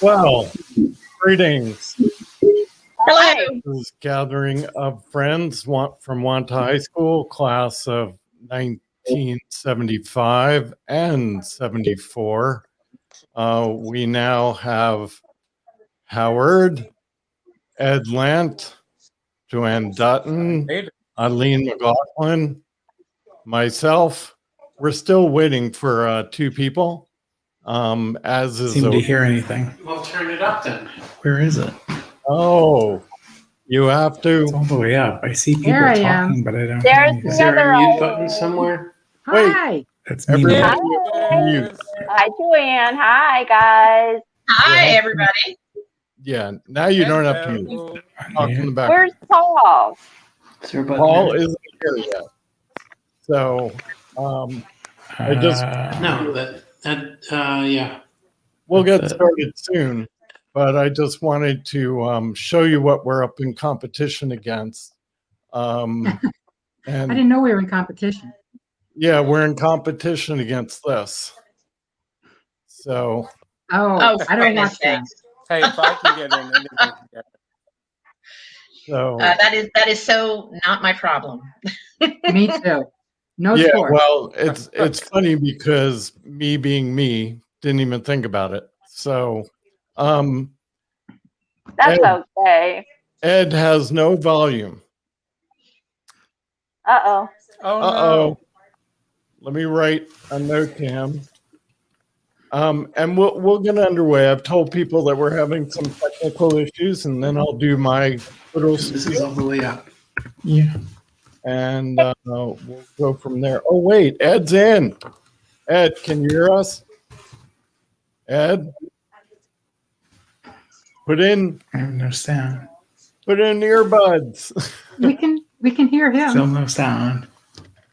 Well, greetings. Hello. This is gathering of friends from Wantagh High School, class of 1975 and 74. We now have Howard, Ed Lant, Joanne Dutton, Eileen McLaughlin, myself. We're still waiting for two people. As is Seem to hear anything. Well, turn it up then. Where is it? Oh, you have to. It's all the way up. I see people There I talking, am. but I don't There's hear Is anything. there a mute Other- button somewhere? Wait. Hi. That's me. Everybody Hi. mute. Hi, Joanne. Hi, guys. Hi, Yeah. everybody. Yeah, now you don't have to mute. Talk in the back. Where's Paul? Is there a button Paul there? isn't here yet. So I just No, yeah. we'll get That's it. started soon, but I just wanted to show you what we're up in competition against. I And didn't know we were in competition. yeah, we're in competition against this. So Oh, Oh, I don't goodness watch that. sakes. Hey, if I can get in, anyone can get in. so That is so not my problem. Me too. No yeah, sport. well, it's funny because me being me didn't even think about it. So That's Ed. okay. Ed has no volume. Uh-oh. Oh, Uh-oh. Let me write a note to him. And we'll get underway. I've told people that we're having some technical issues, and then I'll do my little This is all the way up. Yeah. and we'll go from there. Oh, wait, Ed's in. Ed, can you hear us? Ed? Put in I have no sound. earbuds. we can hear Still him. no sound.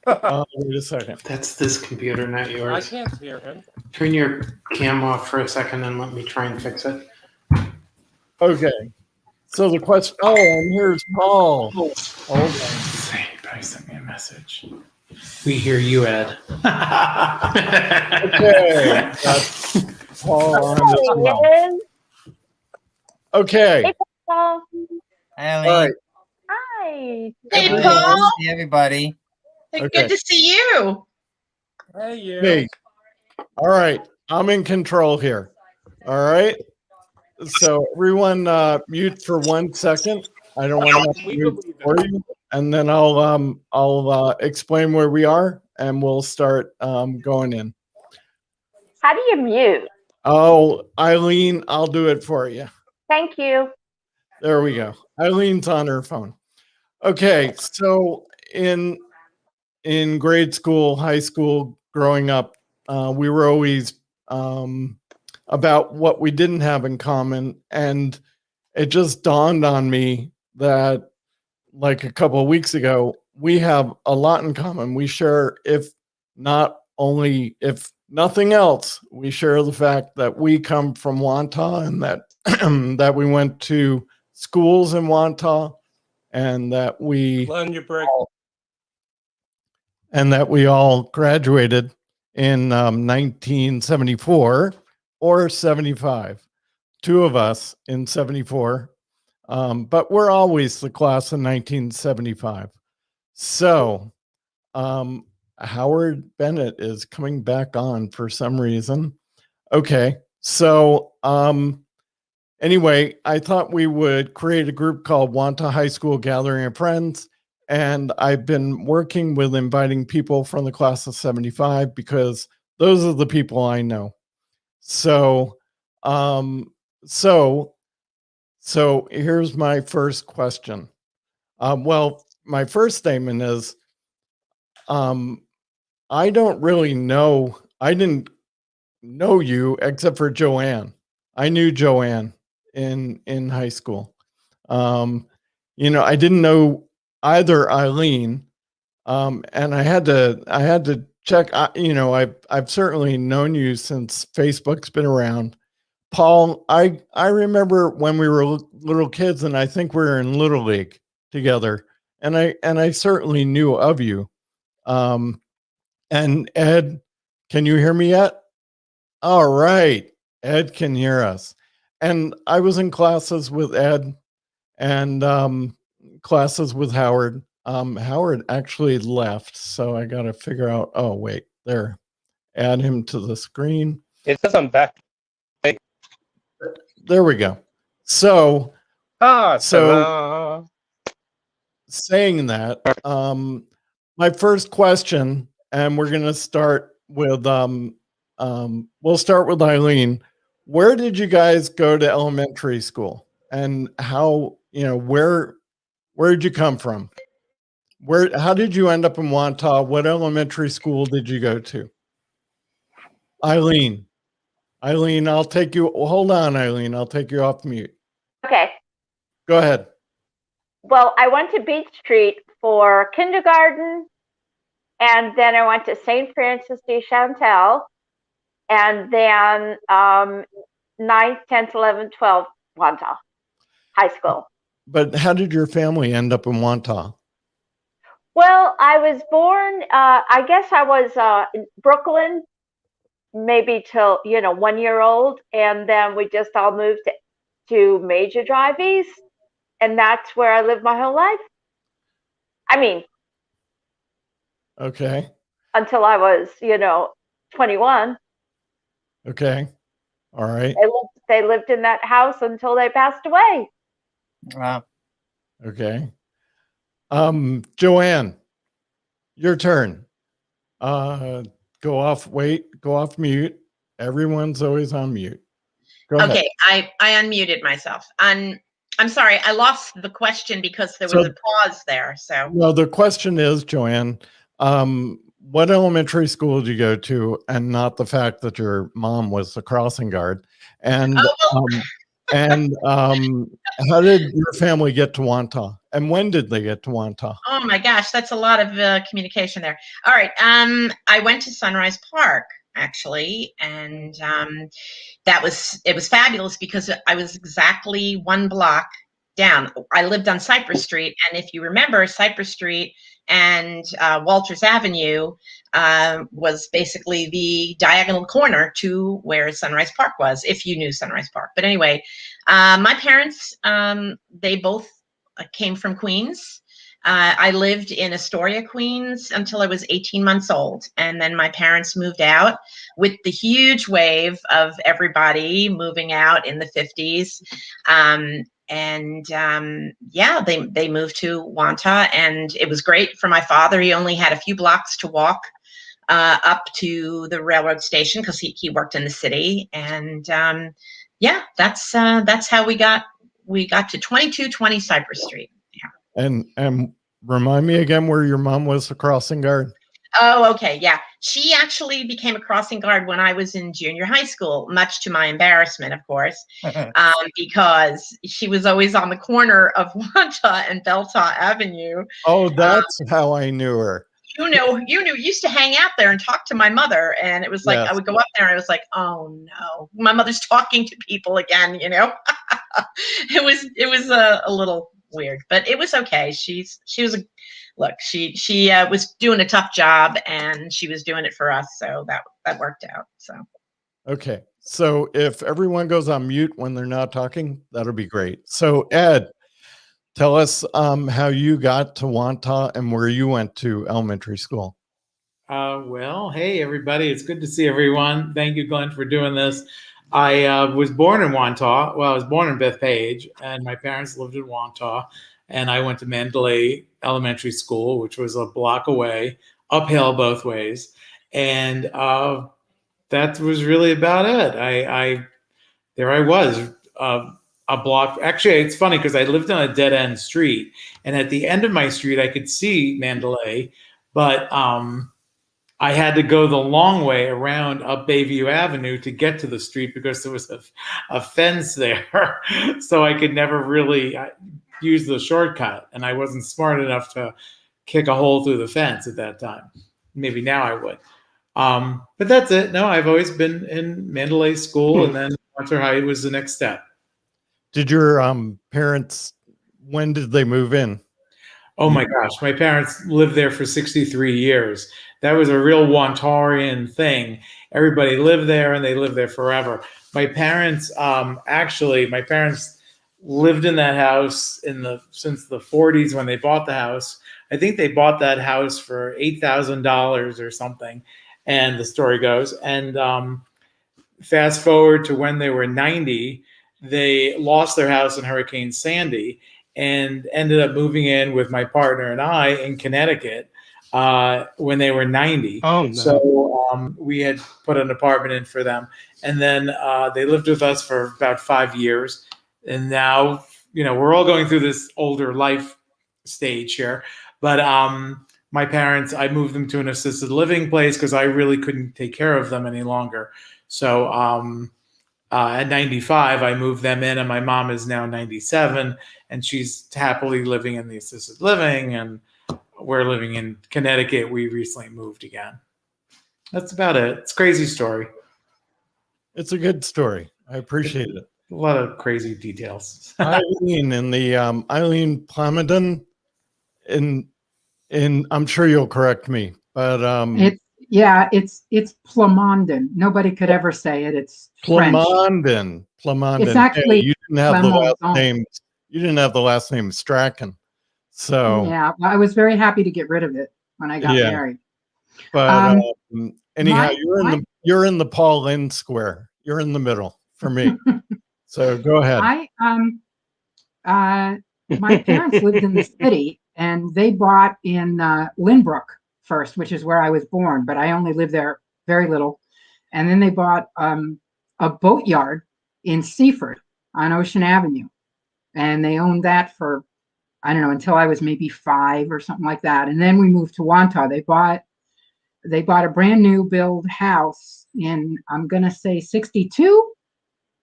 Wait a second. That's this computer, not I yours. can't hear him. Turn your cam off for a second and let me try and fix it. Okay. So the question, oh, and here's Paul. Hold on. Say, probably sent me a message. We hear you, Ed. Okay. That's Paul on There as he well. is. Okay. Hey, Paul. Hi, All right. Hi. Hey, Everybody. Paul. See everybody. Okay. Good to see you. Hey, you. Hey. All right. I'm in control here. All right. So everyone mute for 1 second. I don't want to have to We mute believe for you. And then I'll explain where we are and we'll start going in. How do you mute? Oh, Eileen, I'll do it for you. Thank you. There we go. Eileen's on her phone. Okay, so in grade school, high school, growing up, we were always about what we didn't have in common, and it just dawned on me that, like a couple of weeks ago, we have a lot in common. We share, if nothing else, we share the fact that we come from Wantagh and that that we went to schools in Wantagh, and that we Learn your break. all graduated in 1974 or 75. Two of us in 74, but we're always the class of 1975. So Howard Bennett is coming back on for some reason. Okay, so anyway, I thought we would create a group called Wantagh High School Gathering of Friends. And I've been working with inviting people from the class of 75 because those are the people I know. So, so here's my first question. Well, my first statement is, I don't really know. I didn't know you except for Joanne. I knew Joanne in high school. I didn't know either Eileen, and I had to check. I've certainly known you since Facebook's been around. Paul, I remember when we were little kids, and I think we were in Little League together, and I certainly knew of you. And Ed, can you hear me yet? All right, Ed can hear us. and I was in classes with Ed and classes with Howard. Howard actually left, so I got to figure out. Oh, wait, there. Add him to the screen. It says I'm back. There we go. So Ah, So- ta-da. saying that, my first question, and we're going to start with, we'll start with Eileen. Where did you guys go to elementary school, and how, where did you come from? How did you end up in Wantagh? What elementary school did you go to? Eileen, I'll take you. Hold on, Eileen. I'll take you off mute. Okay. Go ahead. Well, I went to Beach Street for kindergarten, and then I went to St. Francis de Chantal, and then 9th, 10th, 11th, 12th, Wantagh High School. But how did your family end up in Wantagh? Well, I was born, I guess I was in Brooklyn, maybe till, 1 year old. And then we just all moved to Major Drive East. And that's where I lived my whole life. I mean, Okay. until I was, 21. Okay. All right. They lived in that house until they passed away. Wow. Okay. Joanne, your turn. Go off mute. Everyone's always on mute. Go ahead. Okay, I unmuted myself. I'm sorry, I lost the question because there was So- a pause there. So No, the question is, Joanne, what elementary school did you go to, and not the fact that your mom was the crossing guard? And Oh, how did your family get to Wantagh? And when did they get to Wantagh? oh my gosh, that's a lot of communication there. All right, I went to Sunrise Park actually, and it was fabulous because I was exactly 1 block down. I lived on Cypress Street, and if you remember, Cypress Street and Walters Avenue was basically the diagonal corner to where Sunrise Park was, if you knew Sunrise Park. But anyway, my parents, they both came from Queens. I lived in Astoria, Queens until I was 18 months old. And then my parents moved out with the huge wave of everybody moving out in the 50s. Yeah, they moved to Wantagh, and it was great for my father. He only had a few blocks to walk up to the railroad station because he worked in the city. And yeah, that's how we got to 2220 Cypress Street. And remind me again where your mom was the crossing guard. Oh, okay. Yeah. She actually became a crossing guard when I was in junior high school, much to my embarrassment, of course, because she was always on the corner of Wantagh and Beltah Avenue. Oh, that's how I knew her. You used to hang out there and talk to my mother. And it was like, Yes. I would go up there and I was like, oh no, my mother's talking to people again, It was a little weird, but it was okay. She was was doing a tough job, and she was doing it for us, so that worked out. So Okay. So if everyone goes on mute when they're not talking, that'll be great. So Ed, tell us how you got to Wantagh and where you went to elementary school. Well, hey, everybody. It's good to see everyone. Thank you, Glenn, for doing this. I was born in Wantagh. Well, I was born in Bethpage, and my parents lived in Wantagh. And I went to Mandalay Elementary School, which was a block away, uphill both ways. And that was really about it. There I was, a block. Actually, it's funny because I lived on a dead end street, and at the end of my street, I could see Mandalay, but I had to go the long way around up Bayview Avenue to get to the street because there was a fence there, so I could never really use the shortcut, and I wasn't smart enough to kick a hole through the fence at that time. Maybe now I would. But that's it. No, I've always been in Mandalay School, and then Wantagh High was the next step. Did your parents, when did they move in? Oh my gosh, my parents lived there for 63 years. that was a real Wantaghrian thing. Everybody lived there, and they lived there forever. My parents, my parents lived in that house since the 40s when they bought the house. I think they bought that house for $8,000 or something, and the story goes. And fast forward to when they were 90, they lost their house in Hurricane Sandy and ended up moving in with my partner and I in Connecticut when they were 90. Oh, no. So we had put an apartment in for them. And then they lived with us for about 5 years. And now, we're all going through this older life stage here. But my parents, I moved them to an assisted living place because I really couldn't take care of them any longer. So at 95, I moved them in, and my mom is now 97, and she's happily living in the assisted living, and we're living in Connecticut. We recently moved again. That's about it. It's a crazy story. It's a good story. I appreciate it. A lot of crazy details. Eileen in the Eileen Plamondon in I'm sure you'll correct me, but it's Plamondon. Nobody could ever say it. It's French. Plamondon. It's actually you didn't have the last Plamondon. name. You didn't have the last name Strachan. So Yeah, I was very happy to get rid of it when I got married. But anyhow, you're in the Paul Lynn Square. You're in the middle for me. So go ahead. My parents lived in the city, and they bought in Lynbrook first, which is where I was born, but I only lived there very little. And then they bought a boatyard in Seaford on Ocean Avenue, and they owned that for, I don't know, until I was maybe 5 or something like that. And then we moved to Wantagh. They bought a brand new build house in, I'm gonna say 62,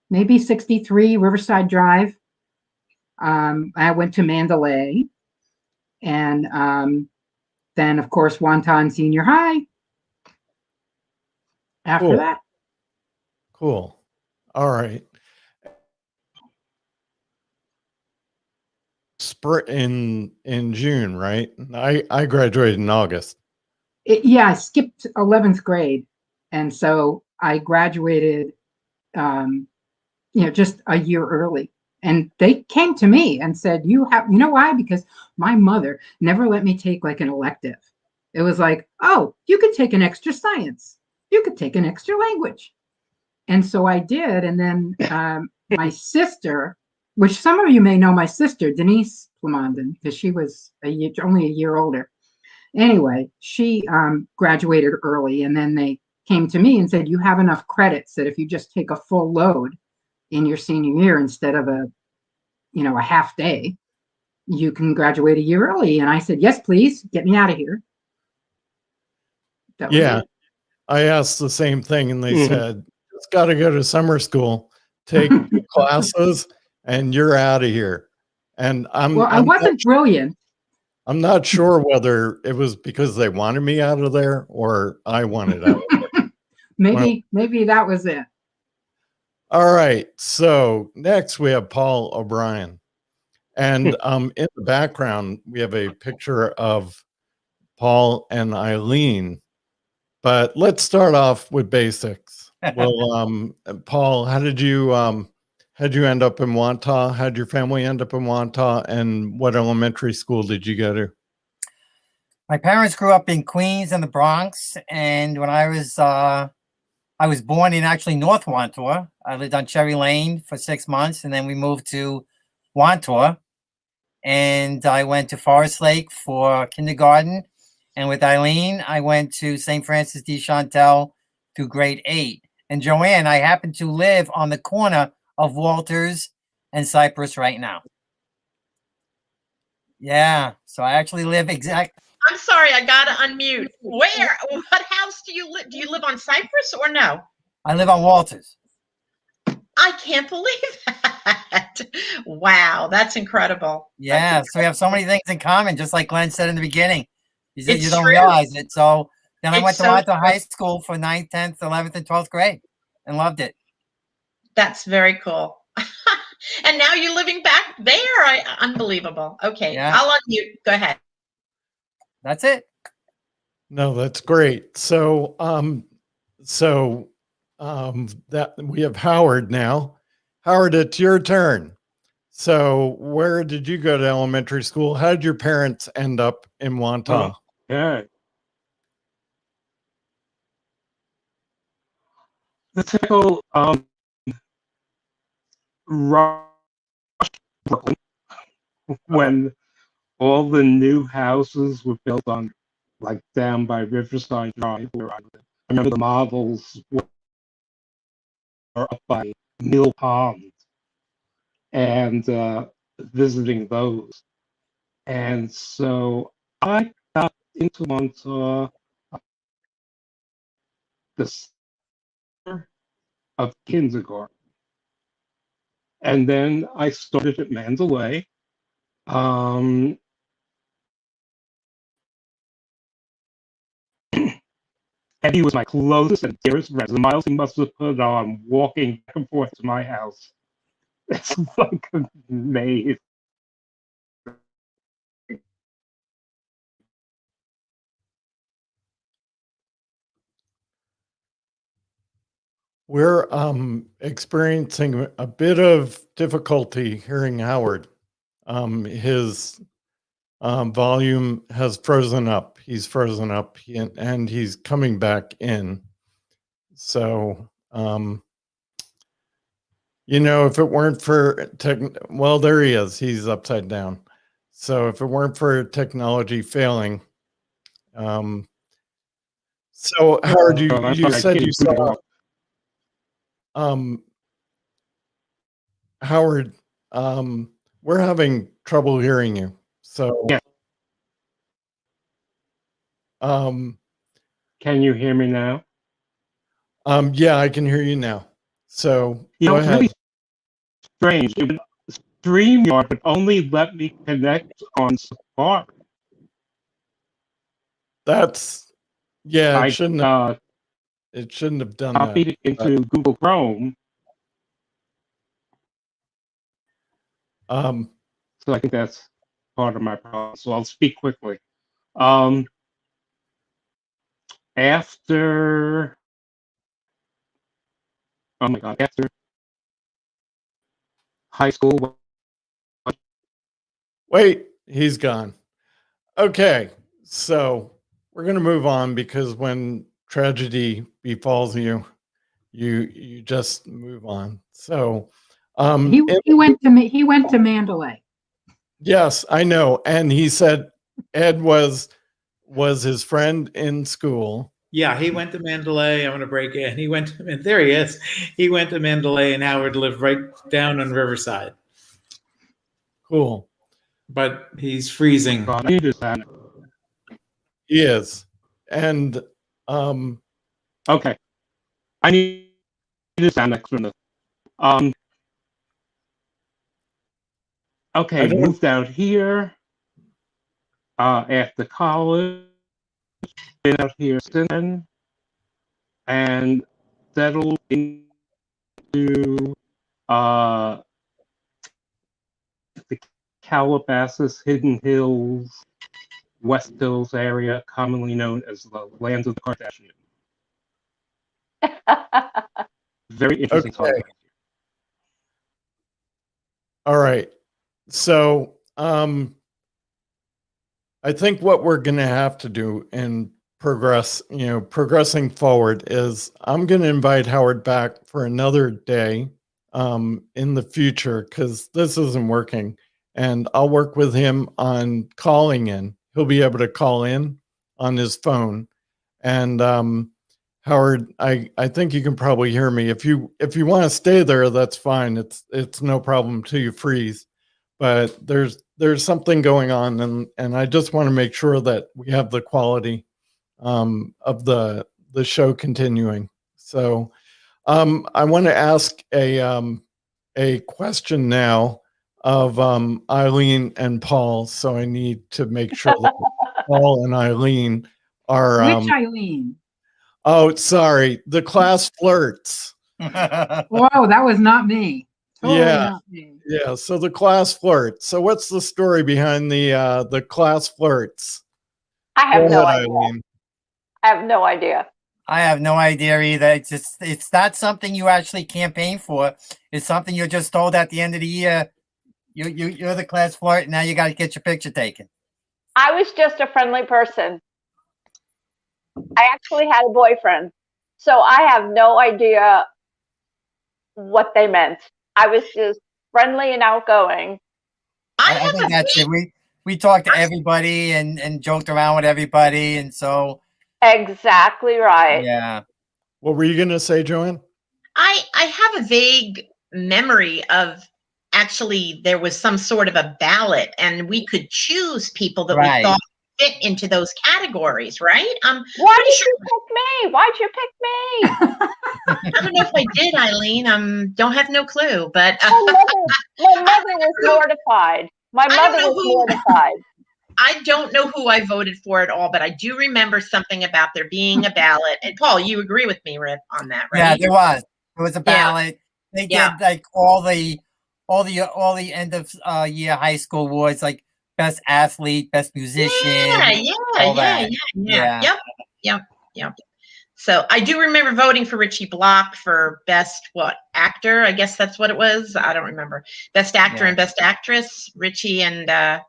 maybe 63, Riverside Drive. I went to Mandalay, and then of course Wantagh Senior High after that. Cool. All right. In June, right? I graduated in August. I skipped 11th grade, and so I graduated just a year early. And they came to me and said, you know why? Because my mother never let me take like an elective. It was like, oh, you could take an extra science. You could take an extra language. And so I did. And then my sister, which some of you may know my sister, Denise Plamondon, because she was only a year older. Anyway, she graduated early, and then they came to me and said, you have enough credits that if you just take a full load in your senior year instead of a half day, you can graduate a year early. And I said, yes, please, get me out of here. That was it. I asked the same thing, and they said, it's got to go to summer school, take classes, and you're out of here. And I wasn't brilliant. I'm not sure whether it was because they wanted me out of there or I wanted out of there. Maybe that was it. All right. So next we have Paul O'Brien. And in the background, we have a picture of Paul and Eileen. But let's start off with basics. Well, Paul, how did you end up in Wantagh? How did your family end up in Wantagh? And what elementary school did you go to? My parents grew up in Queens and the Bronx, and when I was born in actually North Wantagh. I lived on Cherry Lane for 6 months, and then we moved to Wantagh, and I went to Forest Lake for kindergarten. And with Eileen, I went to St. Francis de Chantal through grade 8. And Joanne, I happen to live on the corner of Walters and Cypress right now. Yeah, so I actually live exactly. I'm sorry, I gotta unmute. Where? What house do you live? Do you live on Cypress or no? I live on Walters. I can't believe that. Wow, that's incredible. Yeah, so we have so many things in common, just like Glenn said in the beginning. You don't true. realize it. So then I went to so Wantagh High School for 9th, 10th, 11th, and 12th grade and loved it. That's very cool. And now you're living back there. Unbelievable. Okay, yeah. I'll unmute. Go ahead. That's it. No, that's great. So, that we have Howard now. Howard, it's your turn. So, where did you go to elementary school? How did your parents end up in Wantagh? Yeah. The typical rush Brooklyn when all the new houses were built on, like down by Riverside Drive, where I live. I remember the models were up by Mill Pond and visiting those. And so I got into Montauk the summer of kindergarten. And then I started at Mandalay. And he was my closest and dearest friend. The miles he must have put on walking back and forth to my house. It's like amazing. We're experiencing a bit of difficulty hearing Howard. His volume has frozen up. He's frozen up and he's coming back in. So, if it weren't for well, there he is. He's upside down. So if it weren't for technology failing, so Howard, you said you saw, Howard, we're having trouble hearing you. So, yeah. Can you hear me now? Yeah, I can hear you now. So go it's ahead. really strange. StreamYard would only let me connect on Safari. That's yeah. It shouldn't have done that. Copied it into Google Chrome. So I think that's part of my problem. So I'll speak quickly. After high school. Wait, he's gone. Okay, so we're gonna move on because when tragedy befalls you, you just move on. So, He went to Mandalay. yes, I know, and he said Ed was his friend in school. Yeah, he went to Mandalay. I'm going to break in. He went to, and there he is. He went to Mandalay, and Howard lived right down on Riverside. Cool. But he's freezing. He is. And okay. I need to sound extra. Okay, moved out here after college. Been out here since then, and settled into the Calabasas, Hidden Hills, West Hills area, commonly known as the land of the Kardashians. Very interesting. Okay. All right. So I think what we're going to have to do in progressing forward is I'm going to invite Howard back for another day in the future because this isn't working. And I'll work with him on calling in. He'll be able to call in on his phone. And Howard, I think you can probably hear me. If you want to stay there, that's fine. It's no problem till you freeze. But there's something going on, and I just want to make sure that we have the quality of the show continuing. So I want to ask a question now of Eileen and Paul. So I need to make sure that Paul and Eileen are Which Eileen? Oh, sorry, the class flirts. Whoa, that was not me. Totally not me. Yeah. So the class flirts. So what's the story behind the class flirts? I have no idea. Eileen. I have no idea. I have no idea either. It's not something you actually campaign for. It's something you're just told at the end of the year. You're the class flirt. Now you got to get your picture taken. I was just a friendly person. I actually had a boyfriend, so I have no idea what they meant. I was just friendly and outgoing. I think that's it. We talked to everybody and joked around with everybody, and so Exactly right. yeah. What were you going to say, Joanne? I have a vague memory of actually there was some sort of a ballot, and we could choose people that Right. we thought fit into those categories, right? Why did you pick me? Why'd you pick me? I don't know if I did, Eileen. Don't have no clue, but My mother was mortified. My mother was mortified. I don't know who I voted for at all, but I do remember something about there being a ballot. And Paul, you agree with me, Rip, on that, right? Yeah, there was. There was a ballot. They Yeah. did like all the end of year high school awards, like best athlete, best musician. Yeah. Yep. So I do remember voting for Richie Block for best actor. I guess that's what it was. I don't remember. Best actor and best actress. Richie and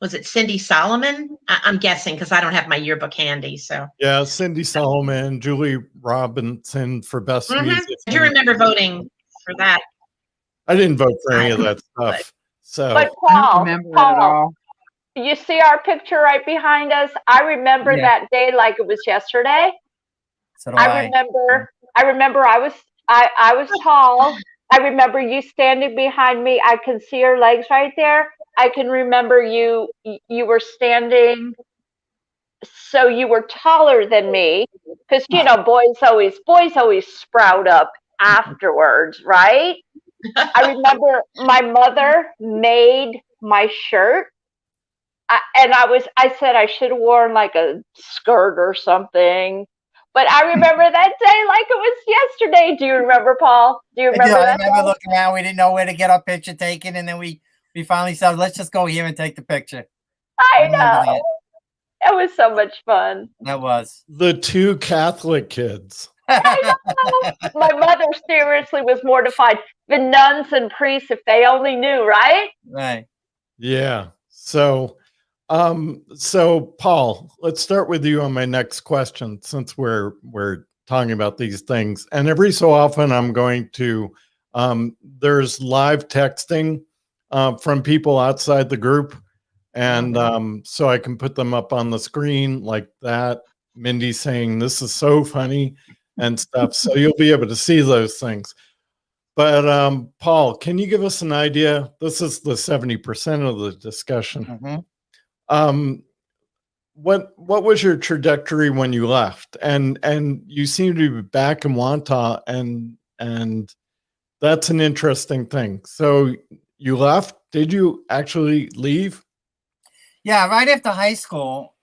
was it Cindy Solomon? I'm guessing because I don't have my yearbook handy. So Yeah, Cindy Solomon, Julie Robinson for best music. I do remember voting for that. I didn't vote for any of that stuff. So, But I don't Paul, remember it at all. you see our picture right behind us? I remember that day like it was yesterday. So do I remember I was tall. I remember you standing behind me. I can see your legs right there. I can remember you were standing, so you were taller than me, because boys always sprout up afterwards, right? I remember my mother made my shirt, and I said I should have worn like a skirt or something. But I remember that day like it was yesterday. Do you remember, Paul? Do you remember that? I remember looking around. We didn't know where to get our picture taken, and then we finally said, "Let's just go here and take the picture." I know. It was so much fun. That was the two Catholic kids. I know. My mother seriously was mortified. The nuns and priests, if they only knew, right? right. Yeah. So Paul, let's start with you on my next question, since we're talking about these things. And every so often I'm going to there's live texting from people outside the group. And so I can put them up on the screen like that. Mindy saying this is so funny and stuff. So you'll be able to see those things. But Paul, can you give us an idea? This is the 70% of the discussion. What was your trajectory when you left? And you seem to be back in Wantagh, and that's an interesting thing. So you left. Did you actually leave? Yeah, right after high school.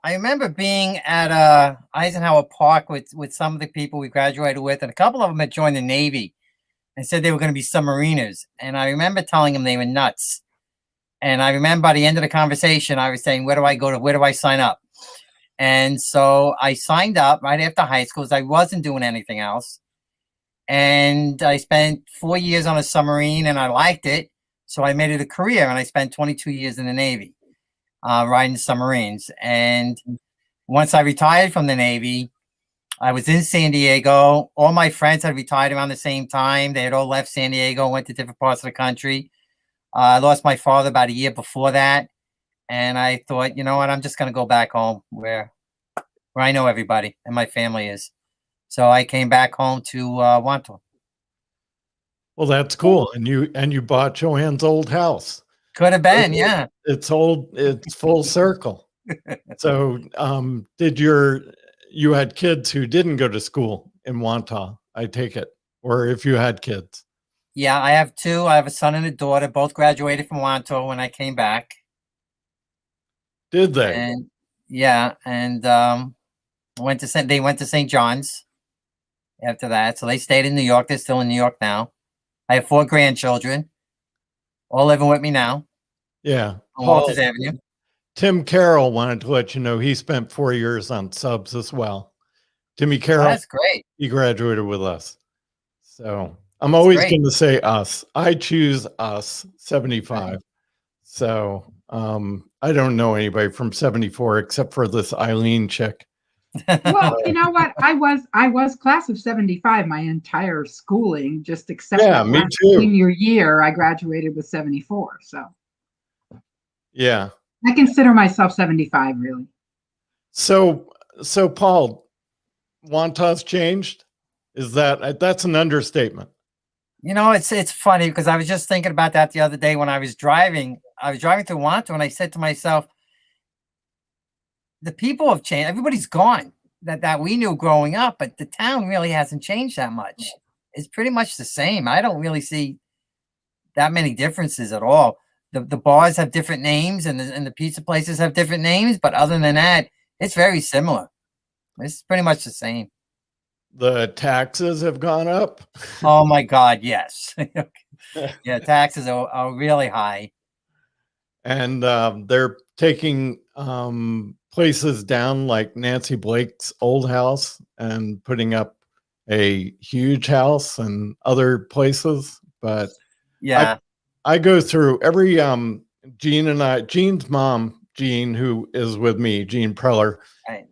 I remember being at Eisenhower Park with some of the people we graduated with, and a couple of them had joined the Navy and said they were going to be submariners. And I remember telling them they were nuts. And I remember by the end of the conversation, I was saying, where do I go to? Where do I sign up? And so I signed up right after high school because I wasn't doing anything else. And I spent 4 years on a submarine, and I liked it. So I made it a career, and I spent 22 years in the Navy. Riding submarines. And once I retired from the Navy, I was in San Diego. All my friends had retired around the same time. They had all left San Diego, went to different parts of the country. I lost my father about a year before that. And I thought, you know what, I'm just going to go back home where I know everybody and my family is. So I came back home to Wantagh. Well, that's cool. And you bought Joanne's old house. Could have been, yeah. It's full circle. So you had kids who didn't go to school in Wantagh, I take it, or if you had kids? Yeah, I have two. I have a son and a daughter. Both graduated from Wantagh when I came back. Did they? And yeah, and they went to St. John's after that. So they stayed in New York. They're still in New York now. I have 4 grandchildren, all living with me now. Yeah. On Walters Avenue. Tim Carroll wanted to let you know he spent 4 years on subs as well. Timmy Well, Carroll, that's great. he graduated with us. So I'm That's always great. going to say us. I choose us 75. So I don't know anybody from 74 except for this Eileen chick. Well, you know what? I was class of 75 my entire schooling, just except Yeah, that me last too. senior year I graduated with 74. So Yeah. I consider myself 75 really. So Paul, Wantagh's changed? That's an understatement? You know, it's funny because I was just thinking about that the other day when I was driving. I was driving through Wantagh and I said to myself, the people have changed. Everybody's gone that we knew growing up, but the town really hasn't changed that much. It's pretty much the same. I don't really see that many differences at all. The bars have different names and the pizza places have different names, but other than that, it's very similar. It's pretty much the same. The taxes have gone up. Oh my God, yes. Yeah, taxes are really high. And they're taking places down like Nancy Blake's old house and putting up a huge house and other places. But Yeah. I go through every Jean's mom, Jean, who is with me, Jean Preller. Right.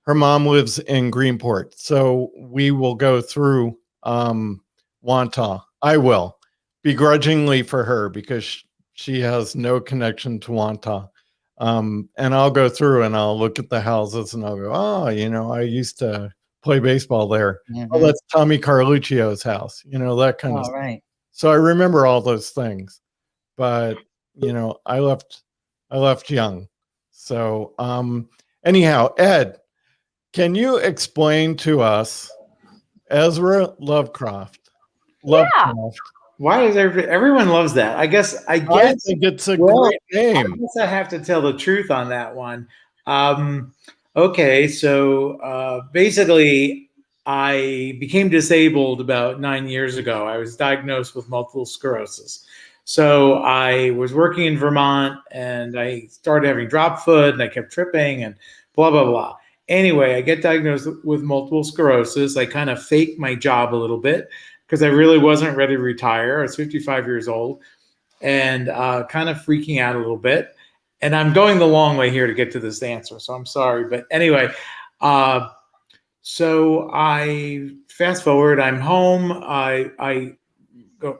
Her mom lives in Greenport. So we will go through Wantagh. I will, begrudgingly for her because she has no connection to Wantagh. And I'll go through and I'll look at the houses and I'll go, oh, I used to play baseball there. Oh, that's Tommy Carluccio's house, that kind of stuff. Right. So I remember all those things, but I left young. So anyhow, Ed, can you explain to us Ezra Lovecraft? Why is everyone loves that? I guess I think it's a great name. I guess I have to tell the truth on that one. Okay, so basically, I became disabled about 9 years ago. I was diagnosed with multiple sclerosis. So I was working in Vermont and I started having drop foot and I kept tripping and blah, blah, blah. Anyway, I get diagnosed with multiple sclerosis. I kind of faked my job a little bit because I really wasn't ready to retire. I was 55 years old and kind of freaking out a little bit. And I'm going the long way here to get to this answer, so I'm sorry. But anyway, so I fast forward. I'm home. I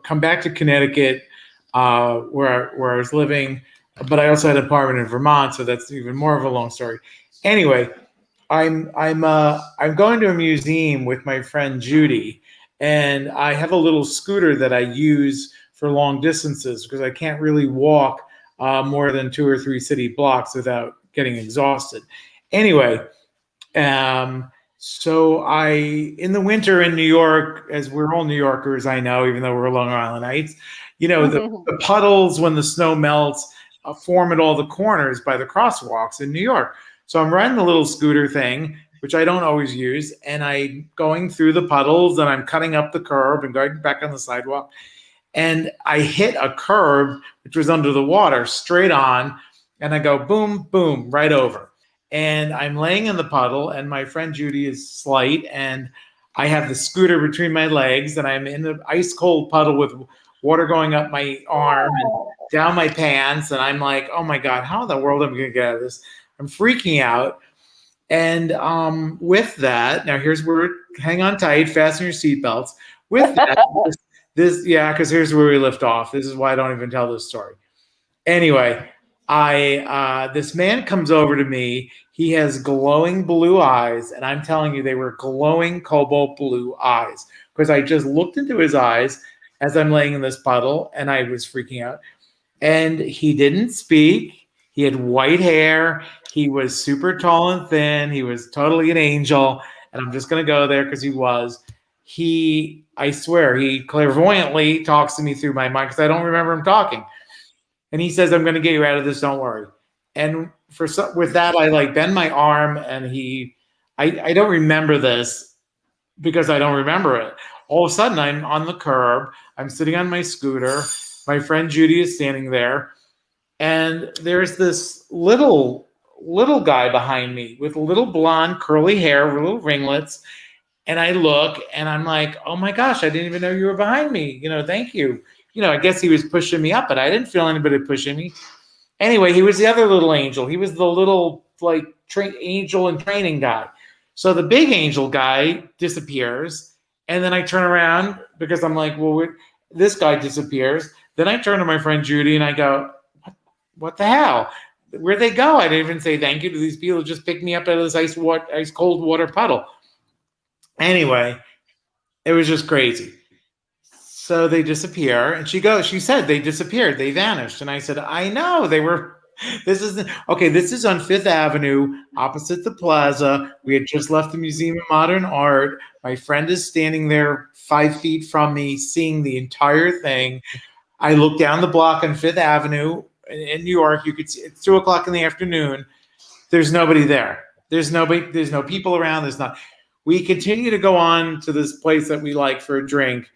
come back to Connecticut, where I was living, but I also had an apartment in Vermont, so that's even more of a long story. Anyway, I'm going to a museum with my friend Judy, and I have a little scooter that I use for long distances because I can't really walk more than 2 or 3 city blocks without getting exhausted. Anyway, so in the winter in New York, as we're all New Yorkers, I know, even though we're Long Islandites, the puddles when the snow melts form at all the corners by the crosswalks in New York. So I'm riding the little scooter thing, which I don't always use, and I'm going through the puddles and I'm cutting up the curb and going back on the sidewalk. And I hit a curb, which was under the water, straight on, and I go boom, boom, right over. And I'm laying in the puddle, and my friend Judy is slight, and I have the scooter between my legs, and I'm in the ice cold puddle with water going up my arm and down my pants, and I'm like, oh my God, how in the world am I going to get out of this? I'm freaking out. And with that, now here's where, hang on tight, fasten your seatbelts. With that, because here's where we lift off. This is why I don't even tell this story. Anyway, this man comes over to me. He has glowing blue eyes, and I'm telling you, they were glowing cobalt blue eyes because I just looked into his eyes as I'm laying in this puddle, and I was freaking out. And he didn't speak. He had white hair. He was super tall and thin. He was totally an angel, and I'm just going to go there because he was. I swear, he clairvoyantly talks to me through my mind because I don't remember him talking. And he says, I'm going to get you out of this. Don't worry. And with that, I bend my arm and I don't remember this because I don't remember it. All of a sudden, I'm on the curb. I'm sitting on my scooter. My friend Judy is standing there. and there's this little guy behind me with little blonde curly hair, little ringlets, and I look and I'm like, oh my gosh, I didn't even know you were behind me. Thank you. I guess he was pushing me up, but I didn't feel anybody pushing me. Anyway, he was the other little angel. He was the little angel and training guy. So the big angel guy disappears, and then I turn around because I'm like, well, this guy disappears. Then I turn to my friend Judy and I go, what the hell? Where'd they go? I didn't even say thank you to these people who just picked me up out of this ice cold water puddle. Anyway, it was just crazy. So they disappear, and she said they disappeared, they vanished. And I said, I know, this is on Fifth Avenue, opposite the plaza. We had just left the Museum of Modern Art. My friend is standing there 5 feet from me, seeing the entire thing. I look down the block on Fifth Avenue in New York. You could see it's 2:00 in the afternoon. There's nobody there. There's no people around. We continue to go on to this place that we like for a drink.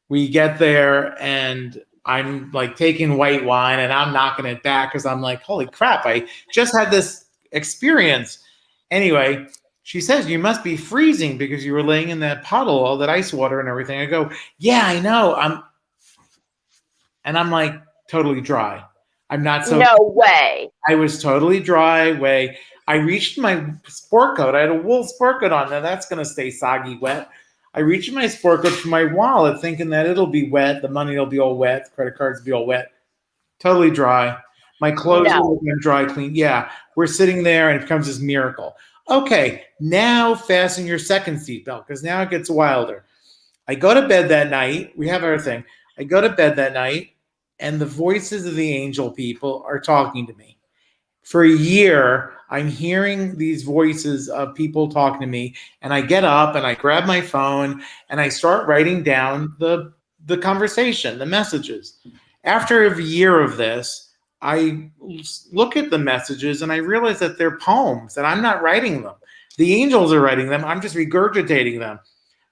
We get there and I'm like taking white wine and I'm knocking it back because I'm like, holy crap, I just had this experience. Anyway, she says, you must be freezing because you were laying in that puddle, all that ice water and everything. I go, yeah, I know. I'm like totally dry. I'm not so. No way. I was totally dry. I reached my sport coat. I had a wool sport coat on. Now that's going to stay soggy wet. I reached my sport coat for my wallet thinking that it'll be wet. The money will be all wet. The credit cards will be all wet. Totally dry. My clothes will be dry clean. Yeah, we're sitting there and it becomes this miracle. Okay, now fasten your second seatbelt because now it gets wilder. I go to bed that night. We have our thing. I go to bed that night and the voices of the angel people are talking to me. For a year, I'm hearing these voices of people talking to me, and I get up and I grab my phone and I start writing down the conversation, the messages. After a year of this, I look at the messages and I realize that they're poems and I'm not writing them. The angels are writing them. I'm just regurgitating them.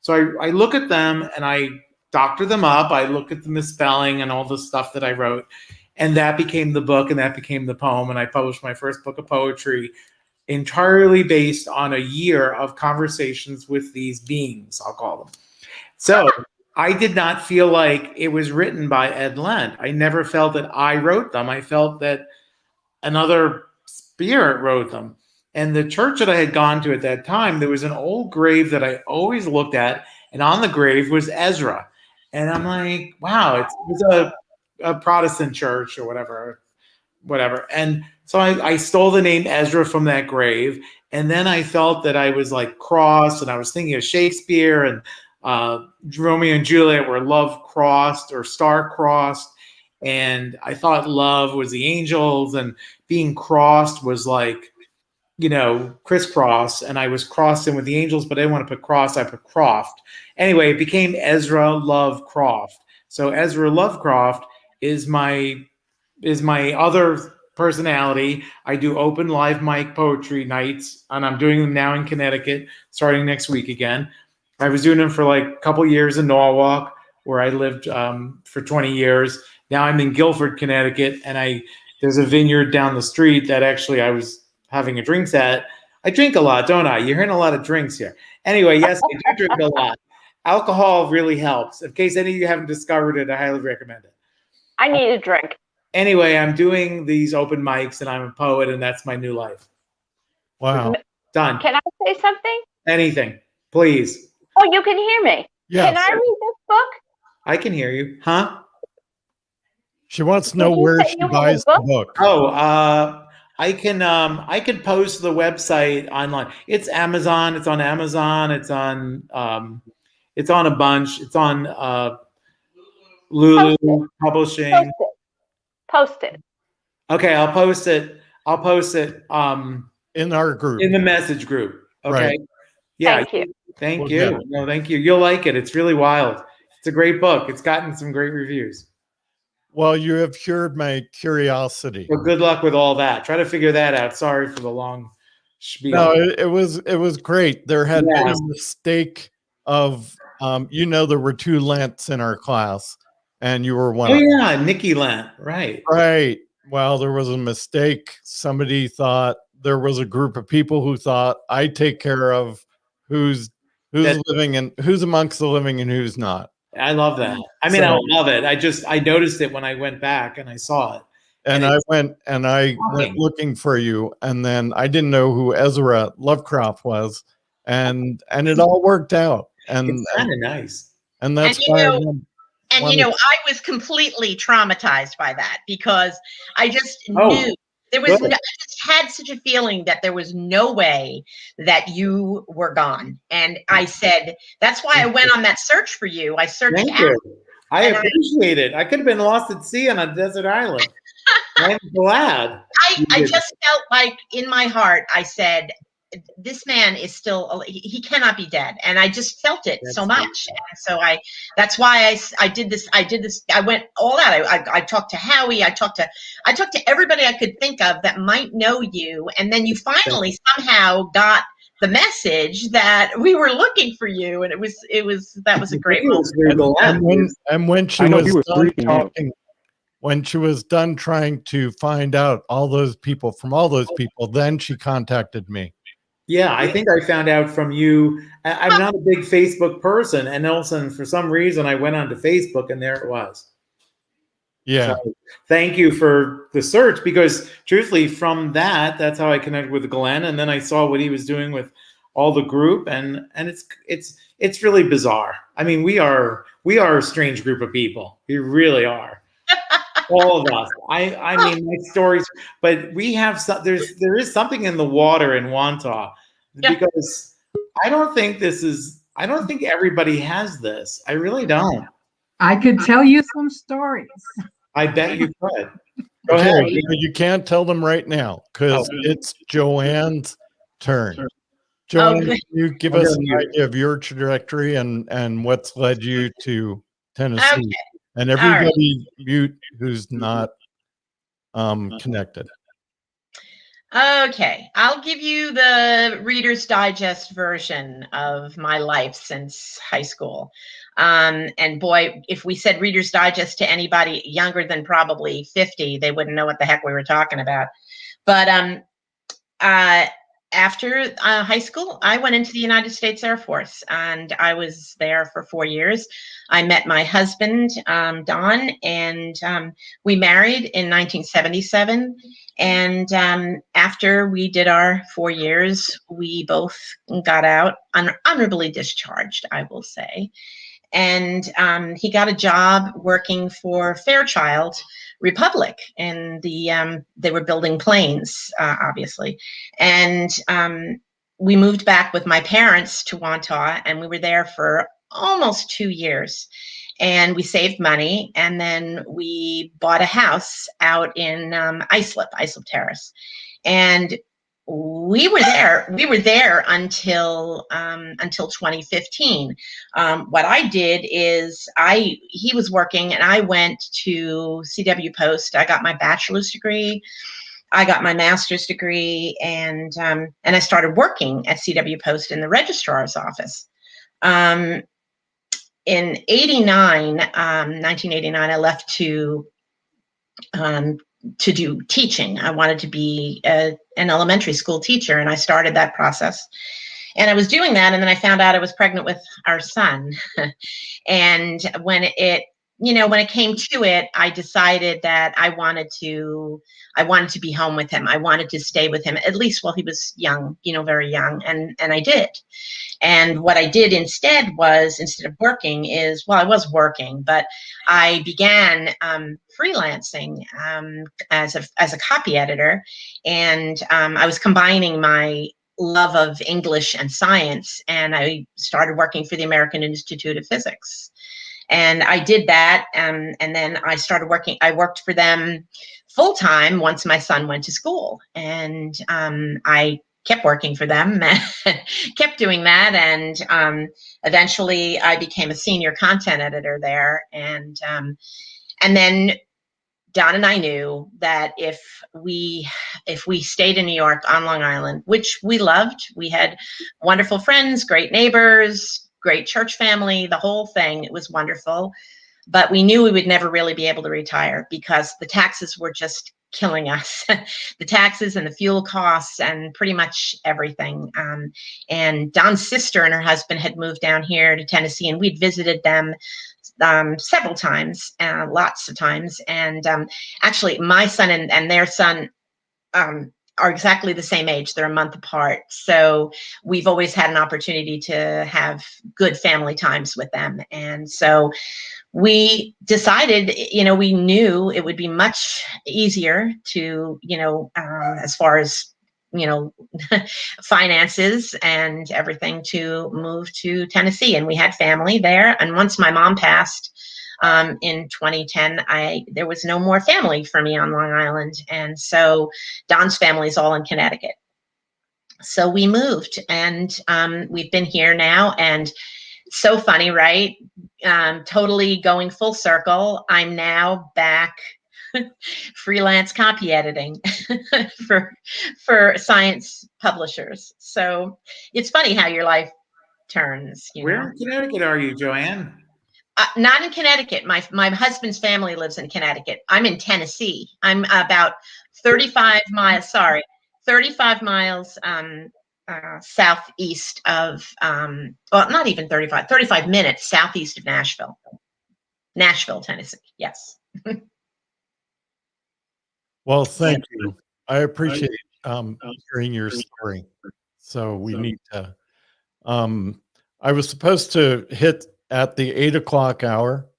So I look at them and I doctor them up. I look at the misspelling and all the stuff that I wrote. And that became the book and that became the poem. And I published my first book of poetry entirely based on a year of conversations with these beings, I'll call them. So I did not feel like it was written by Ed Lent. I never felt that I wrote them. I felt that another spirit wrote them. And the church that I had gone to at that time, there was an old grave that I always looked at. And on the grave was Ezra. And I'm like, wow, it was a Protestant church or whatever. And so I stole the name Ezra from that grave. And then I felt that I was like crossed and I was thinking of Shakespeare and Romeo and Juliet were love crossed or star crossed. And I thought love was the angels and being crossed was like, crisscross. And I was crossed in with the angels, but I didn't want to put cross. I put Croft. Anyway, it became Ezra Lovecroft. So Ezra Lovecroft is my other personality. I do open live mic poetry nights, and I'm doing them now in Connecticut, starting next week again. I was doing them for like a couple years in Norwalk, where I lived for 20 years. Now I'm in Guilford, Connecticut, and there's a vineyard down the street that actually I was having a drinks at. I drink a lot, don't I? You're hearing a lot of drinks here. Anyway, yes, I do drink a lot. Alcohol really helps. In case any of you haven't discovered it, I highly recommend it. I need a drink. Anyway, I'm doing these open mics and I'm a poet and that's my new life. Wow. Done. Can I say something? Anything, please. Oh, you can hear me. Yes. Can I read this book? I can hear you. Huh? She wants to know Did you where say she you have a buys the book? book. Oh, I can post the website online. It's Amazon. It's on Amazon. It's on a bunch. It's on Lulu Publishing. Post it. Okay, I'll post it. In our group. In the message group. Okay. Right. Yeah. Thank you. Thank We'll you. get it. No, thank you. You'll like it. It's really wild. It's a great book. It's gotten some great reviews. Well, you have cured my curiosity. So good luck with all that. Try to figure that out. Sorry for the long spiel. No, it was great. There had been Yes. a mistake of there were 2 Lents in our class, and you were one Oh of them. yeah, Nikki Lent. Right. Right. well, there was a mistake. Somebody thought there was a group of people who thought I take care of who's living and who's amongst the living and who's not. I love that. I mean, I So- love it. I noticed it when I went back and I saw it. And I went shocking. looking for you, and then I didn't know who Ezra Lovecraft was, and it all worked out. And It's kind of nice. and that's And, you why I know, wanted- And you know, I was completely traumatized by that because I just Oh, knew there was good. no, I just had such a feeling that there was no way that you were gone. And I said, that's why I went on that search for you. I searched Thank out. you. I And I- appreciate it. I could have been lost at sea on a desert island. I'm glad. I just felt like in my heart, I said, this man is still, he cannot be dead. And I just felt it so much. And so that's why I did this. I went all out. I talked to Howie. I talked to everybody I could think of that might know you. And then you finally somehow got the message that we were looking for you. And that was a great moment. and when she I know was he was done freaking out. talking, when she was done trying to find out all those people from all those people, then she contacted me. Yeah, I think I found out from you. I'm not a big Facebook person, and all of a sudden, for some reason, I went onto Facebook, and there it was. Yeah. So, thank you for the search, because truthfully, from that's how I connected with Glenn, and then I saw what he was doing with all the group, and it's really bizarre. I mean, we are a strange group of people. We really are. All of us. I mean, my stories, but we have there is something in the water in Wantagh, because I don't think everybody has this. I really don't. I could tell you some stories. I bet you could. Go Okay, ahead. but you can't tell them right now because it's Joanne's turn. Joanne, Okay. can you give us an idea of your trajectory and what's led you to Tennessee? Okay. And everybody mute who's not connected. Okay, I'll give you the Reader's Digest version of my life since high school. And boy, if we said Reader's Digest to anybody younger than probably 50, they wouldn't know what the heck we were talking about. But after high school, I went into the United States Air Force, and I was there for 4 years. I met my husband, Don, and we married in 1977. And after we did our 4 years, we both got out honorably discharged, I will say. And he got a job working for Fairchild Republic, and they were building planes, obviously. And we moved back with my parents to Wantagh, and we were there for almost 2 years. And we saved money, and then we bought a house out in Islip Terrace. And we were there until 2015. What I did is he was working, and I went to CW Post. I got my bachelor's degree, I got my master's degree, and I started working at CW Post in the registrar's office. In 1989, I left to do teaching. I wanted to be an elementary school teacher, and I started that process. And I was doing that, and then I found out I was pregnant with our son. And when it came to it, I decided that I wanted to be home with him. I wanted to stay with him, at least while he was young, very young. And I did. And what I did instead of working is, well, I was working, but I began freelancing as a copy editor. And I was combining my love of English and science, and I started working for the American Institute of Physics. And I did that, and then I started working. I worked for them full time once my son went to school, and I kept working for them, kept doing that, and eventually I became a senior content editor there. And then Don and I knew that if we stayed in New York on Long Island, which we loved, we had wonderful friends, great neighbors, great church family, the whole thing. It was wonderful. But we knew we would never really be able to retire because the taxes were just killing us. The taxes and the fuel costs and pretty much everything. And Don's sister and her husband had moved down here to Tennessee, and we'd visited them several times, lots of times. And actually, my son and their son are exactly the same age. They're a month apart. So we've always had an opportunity to have good family times with them. And so we decided, we knew it would be much easier to, as far as, finances and everything, to move to Tennessee. And we had family there. And once my mom passed, in 2010, there was no more family for me on Long Island. And so Don's family is all in Connecticut. So we moved, and we've been here now. And so funny, right? Totally going full circle. I'm now back freelance copy editing for science publishers. So it's funny how your life turns. Where in Connecticut are you, Joanne? Not in Connecticut. My husband's family lives in Connecticut. I'm in Tennessee. I'm about 35 miles. 35 miles southeast of. Well, not even 35. 35 minutes southeast of Nashville. Nashville, Tennessee. Yes. Well, thank you. I appreciate hearing your story. So we need to. I was supposed to hit at the 8 o'clock hour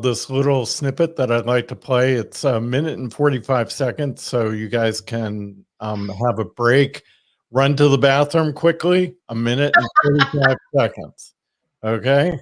this little snippet that I'd like to play. It's a minute and 45 seconds, so you guys can have a break, run to the bathroom quickly. A minute and 45 seconds. Okay.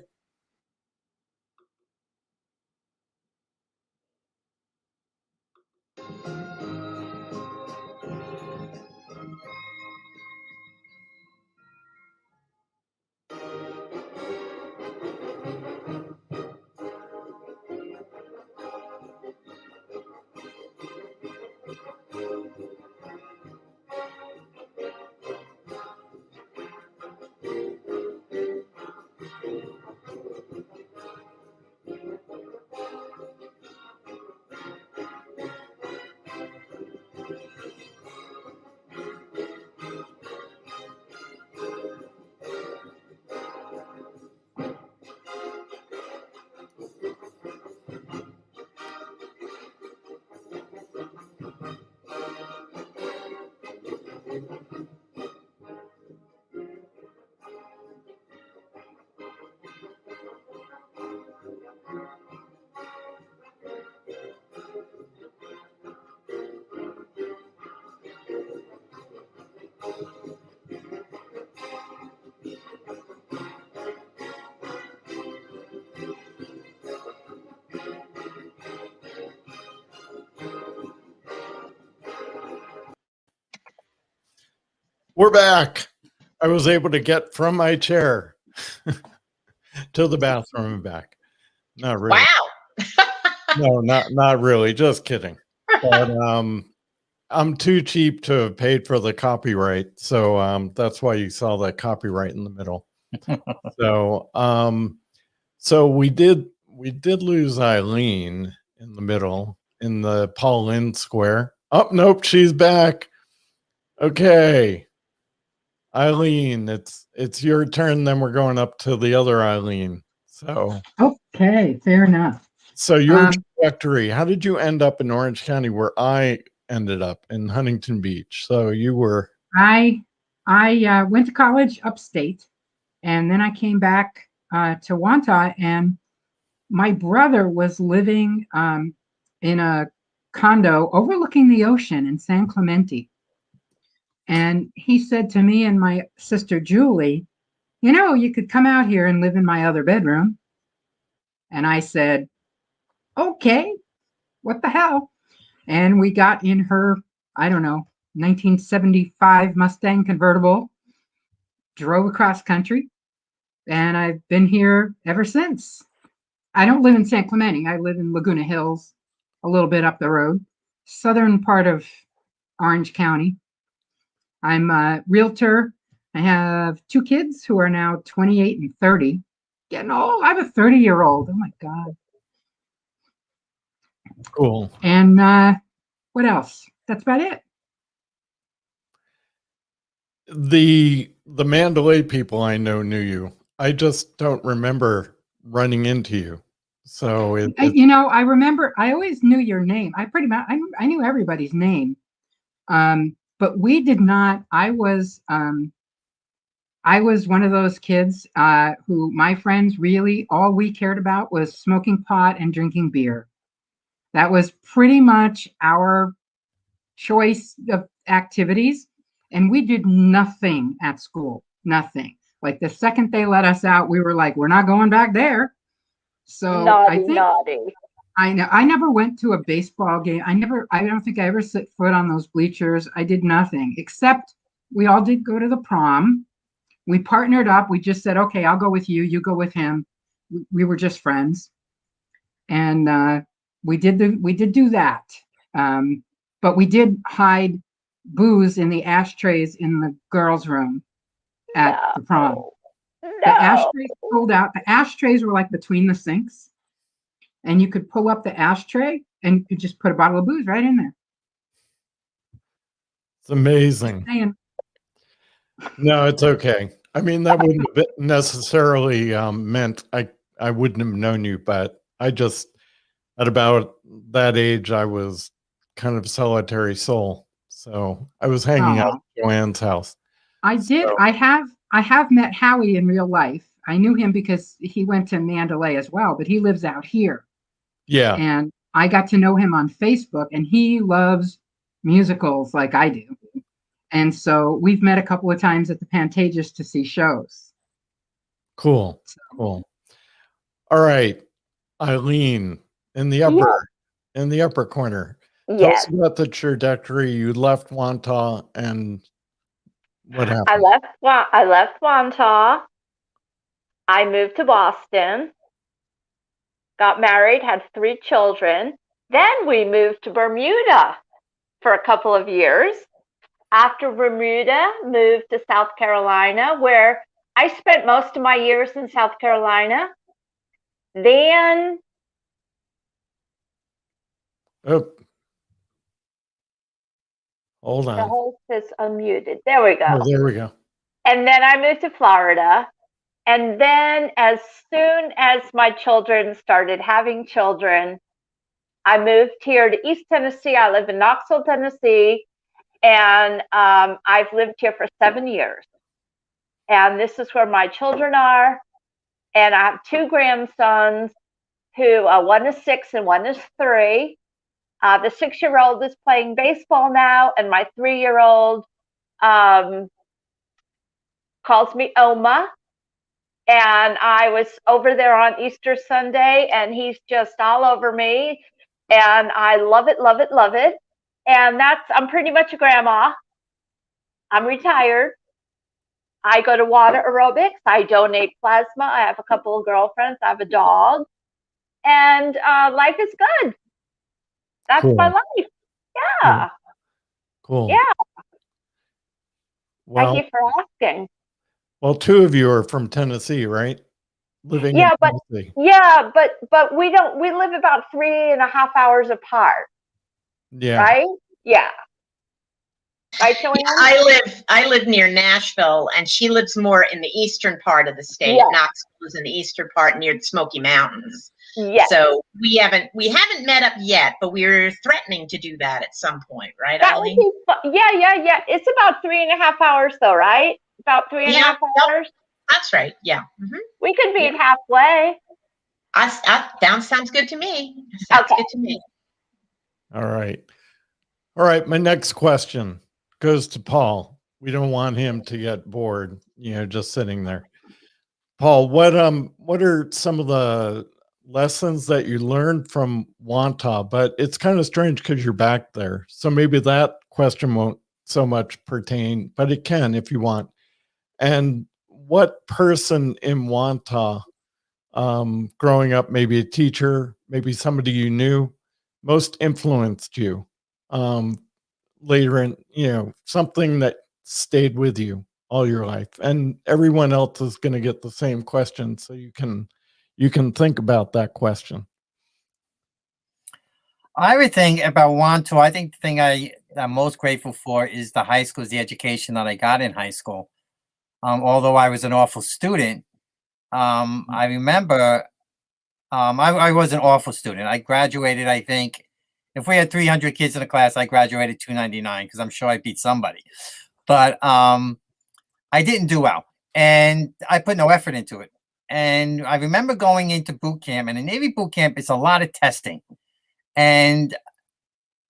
We're back. I was able to get from my chair to the bathroom and back. Not really. Wow. No, not really. Just kidding. But I'm too cheap to have paid for the copyright, so that's why you saw that copyright in the middle. So we did lose Eileen in the middle in the Paul Lynde Square. Oh, nope, she's back. Okay. Eileen, it's your turn. Then we're going up to the other Eileen. So Okay, fair enough. So your trajectory, how did you end up in Orange County where I ended up in Huntington Beach? So you were. I went to college upstate, and then I came back to Wantagh, and my brother was living in a condo overlooking the ocean in San Clemente. And he said to me and my sister Julie, you could come out here and live in my other bedroom. And I said, okay, what the hell? And we got in her, I don't know, 1975 Mustang convertible, drove across country, and I've been here ever since. I don't live in San Clemente. I live in Laguna Hills, a little bit up the road, southern part of Orange County. I'm a realtor. I have 2 kids who are now 28 and 30. Getting old. I have a 30-year-old. Oh my God. Cool. And What else? That's about it. The Mandalay people I know knew you. I just don't remember running into you. So I remember. I always knew your name. I pretty much I knew everybody's name. But we did not. I was one of those kids who my friends really all we cared about was smoking pot and drinking beer. That was pretty much our choice of activities. And we did nothing at school, nothing. Like the second they let us out, we were like, we're not going back there. So Naughty, naughty. I know I never went to a baseball game. I don't think I ever set foot on those bleachers. I did nothing except we all did go to the prom. We partnered up. We just said, okay, I'll go with you. You go with him. We were just friends. And we did do that. But we did hide booze in the ashtrays in the girls' room at the prom. The ashtrays pulled out. The ashtrays were like between the sinks, and you could pull up the ashtray and you could just put a bottle of booze right in there. it's amazing. No, it's okay. I mean, that wouldn't have necessarily meant I wouldn't have known you, but I just, at about that age, I was kind of a solitary soul. So I was hanging out at Joanne's house. I did. I have met Howie in real life. I knew him because he went to Mandalay as well, but he lives out here. Yeah. And I got to know him on Facebook, and he loves musicals like I do. And so we've met a couple of times at the Pantages to see shows. Cool. Cool. All right. Eileen, in the upper corner. Tell us about the trajectory. You left Wantagh and what happened? I left Wantagh. I moved to Boston. Got married, had 3 children. Then we moved to Bermuda for a couple of years. After Bermuda, moved to South Carolina, where I spent most of my years in South Carolina. Then hold on. The host is unmuted. There we go. Oh, there we go. And then I moved to Florida. And then as soon as my children started having children, I moved here to East Tennessee. I live in Knoxville, Tennessee. And I've lived here for 7 years. And this is where my children are. And I have 2 grandsons who one is 6 and one is 3. The 6-year-old is playing baseball now, and my 3-year-old calls me Oma. And I was over there on Easter Sunday, and he's just all over me. And I love it, love it, love it. And I'm pretty much a grandma. I'm retired. I go to water aerobics. I donate plasma. I have a couple of girlfriends. I have a dog. And life is good. That's my life. Yeah. Cool. Yeah. Well, thank you for asking. Well, 2 of you are from Tennessee, right? Living in Tennessee. Yeah, but we live about 3.5 hours apart. Yeah. Right? Yeah. Right, Joanne? I live near Nashville, and she lives more in the eastern part of the state. Yeah. Knoxville is in the eastern part near the Smoky Mountains. Yes. So we haven't met up yet, but we're threatening to do that at some point, right, Eileen? Yeah. It's about 3.5 hours though, right? About 3.5 hours. That's right. Yeah. Mm-hmm. We could meet halfway. Sounds good to me. Sounds good to me. All right. My next question goes to Paul. We don't want him to get bored, just sitting there. Paul, what are some of the lessons that you learned from Wantagh? But it's kind of strange because you're back there. So maybe that question won't so much pertain, but it can if you want. And what person in Wantagh, growing up, maybe a teacher, maybe somebody you knew, most influenced you later in, something that stayed with you all your life? And everyone else is going to get the same question, so you can think about that question. I would think about Wantagh. I think the thing I'm most grateful for is the high school, is the education that I got in high school. Although I was an awful student, I remember I was an awful student. I graduated, I think, if we had 300 kids in the class, I graduated 299 because I'm sure I beat somebody. But I didn't do well, and I put no effort into it. And I remember going into boot camp, and in Navy boot camp, it's a lot of testing. And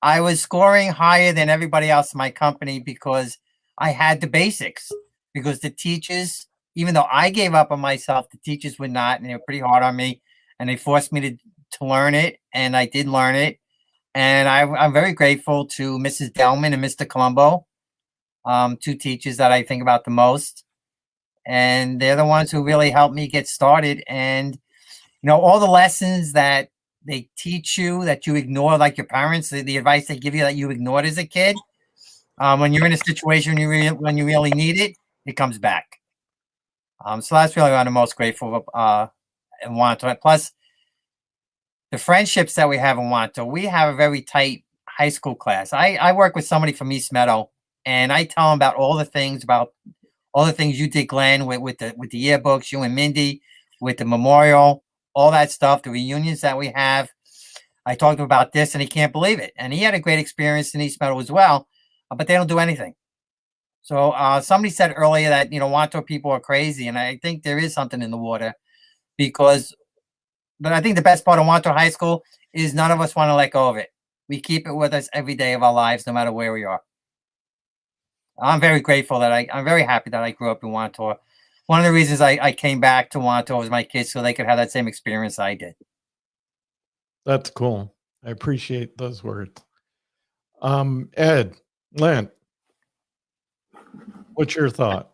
I was scoring higher than everybody else in my company because I had the basics. Because the teachers, even though I gave up on myself, the teachers would not, and they were pretty hard on me, and they forced me to learn it, and I did learn it. And I'm very grateful to Mrs. Delman and Mr. Colombo, two teachers that I think about the most. And they're the ones who really helped me get started. And, all the lessons that they teach you that you ignore, like your parents, the advice they give you that you ignored as a kid, when you're in a situation when you really need it, it comes back. So that's really what I'm most grateful in Wantagh. Plus, the friendships that we have in Wantagh, we have a very tight high school class. I work with somebody from East Meadow, and I tell them about all the things you did, Glenn, with the yearbooks, you and Mindy, with the memorial, all that stuff, the reunions that we have. I talked to him about this, and he can't believe it. And he had a great experience in East Meadow as well, but they don't do anything. So somebody said earlier that, Wantagh people are crazy, and I think there is something in the water but I think the best part of Wantagh High School is none of us want to let go of it. We keep it with us every day of our lives, no matter where we are. I'm very grateful I'm very happy that I grew up in Wantagh. One of the reasons I came back to Wantagh was my kids so they could have that same experience I did. That's cool. I appreciate those words. Ed, Lynn, what's your thought?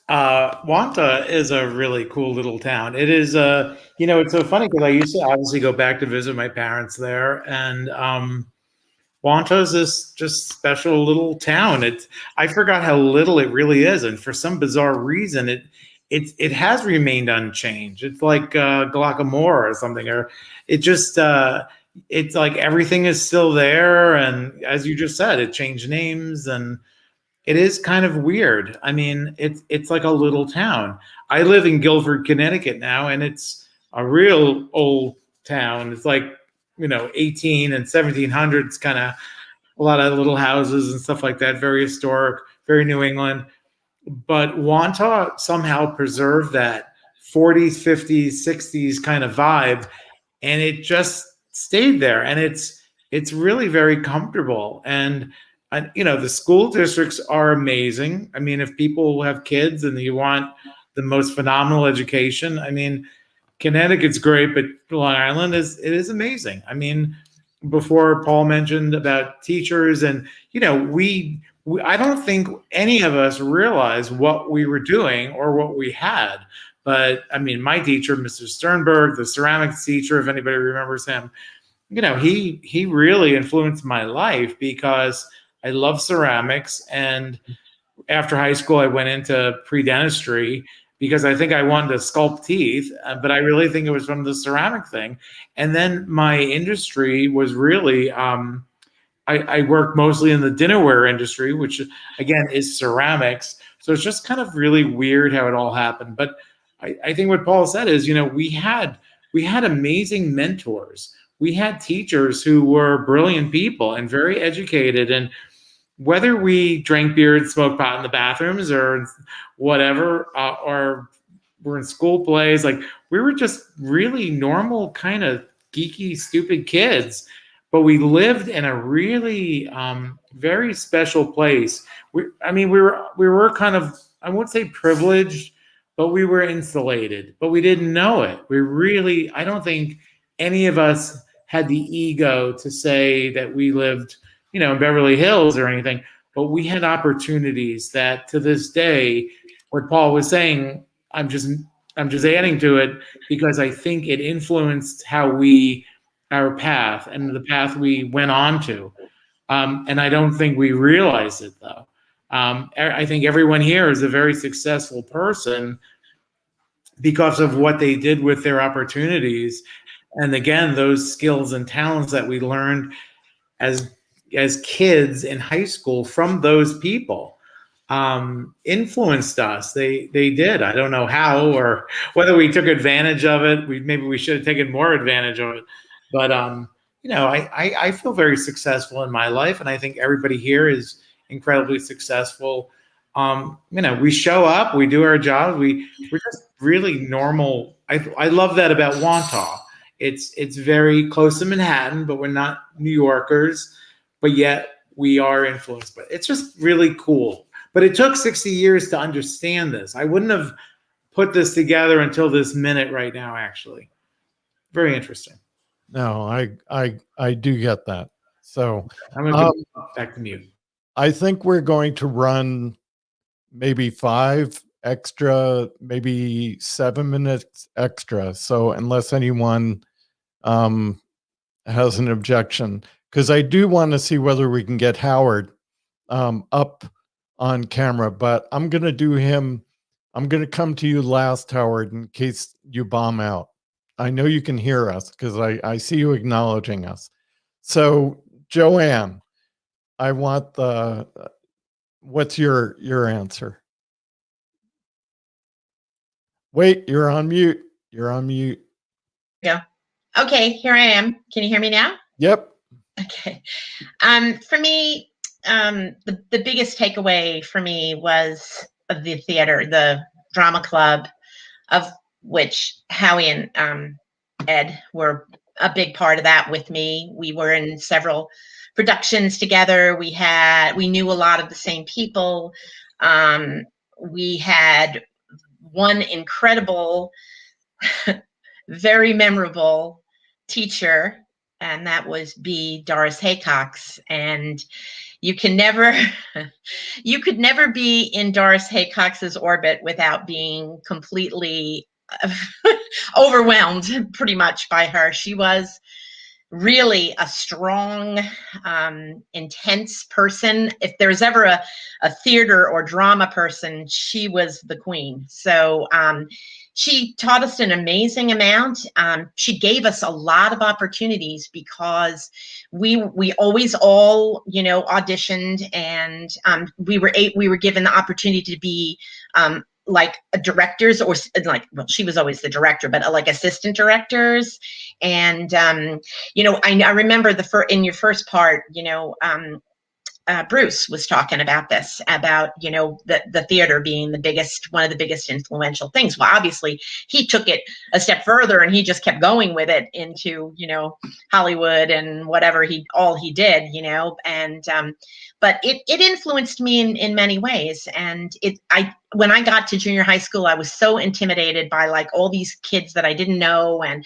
Wantagh is a really cool little town. It is, it's so funny because I used to obviously go back to visit my parents there, and Wantagh is this just special little town. I forgot how little it really is, and for some bizarre reason, it has remained unchanged. It's like Glockamore or something, or it just it's like everything is still there, and as you just said, it changed names and. It is kind of weird. I mean, it's like a little town. I live in Guilford, Connecticut now, and it's a real old town. It's like, 18 and 1700s, kind of a lot of little houses and stuff like that, very historic, very New England. But Wantagh somehow preserved that 40s, 50s, 60s kind of vibe, and it just stayed there. And it's really very comfortable. And the school districts are amazing. I mean, if people have kids and you want the most phenomenal education, I mean, Connecticut's great, but Long Island is amazing. I mean, before Paul mentioned about teachers, and we I don't think any of us realized what we were doing or what we had. But I mean, my teacher, Mr. Sternberg, the ceramics teacher, if anybody remembers him, he really influenced my life because I love ceramics. And after high school, I went into pre-dentistry because I think I wanted to sculpt teeth, but I really think it was from the ceramic thing. And then my industry was really, I worked mostly in the dinnerware industry, which again is ceramics. So it's just kind of really weird how it all happened. But I think what Paul said is, we had amazing mentors. We had teachers who were brilliant people and very educated, and whether we drank beer and smoked pot in the bathrooms or whatever, or were in school plays, like we were just really normal, kind of geeky, stupid kids. But we lived in a really very special place. We were kind of, I won't say privileged, but we were insulated. But we didn't know it. I don't think any of us had the ego to say that we lived in Beverly Hills or anything, but we had opportunities that to this day, what Paul was saying, I'm just adding to it because I think it influenced our path and the path we went on to. And I don't think we realized it though. I think everyone here is a very successful person because of what they did with their opportunities. And again, those skills and talents that we learned as kids in high school from those people influenced us. They did. I don't know how or whether we took advantage of it. Maybe we should have taken more advantage of it. But I feel very successful in my life, and I think everybody here is incredibly successful. We show up, we do our job, we're just really normal. I love that about Wantagh. It's very close to Manhattan, but we're not New Yorkers, but yet we are influenced. But it's just really cool. But it took 60 years to understand this. I wouldn't have put this together until this minute right now, actually. Very interesting. No, I do get that. So I'm going to go back to mute. I think we're going to run maybe 5 extra, maybe 7 minutes extra. So unless anyone has an objection, because I do want to see whether we can get Howard up on camera, but I'm going to do him. I'm going to come to you last, Howard, in case you bomb out. I know you can hear us because I see you acknowledging us. So Joanne, I want what's your answer? Wait, you're on mute. You're on mute. Yeah. Okay, here I am. Can you hear me now? Yep. Okay. For me, the biggest takeaway for me was the theater, the drama club, of which Howie and Ed were a big part of that with me. We were in several productions together. We knew a lot of the same people. We had one incredible, very memorable teacher, and that was Doris Haycox. And you could never be in Doris Haycox's orbit without being completely overwhelmed pretty much by her. She was really a strong, intense person. If there's ever a theater or drama person, she was the queen. So she taught us an amazing amount. She gave us a lot of opportunities because we always all, auditioned, and we were given the opportunity to be like directors, or like, well, she was always the director, but like assistant directors. And I remember in your first part, Bruce was talking about this, about, the theater being one of the biggest influential things. Well, obviously he took it a step further and he just kept going with it into, Hollywood and whatever he did, and, but it influenced me in many ways. And when I got to junior high school, I was so intimidated by like all these kids that I didn't know. And,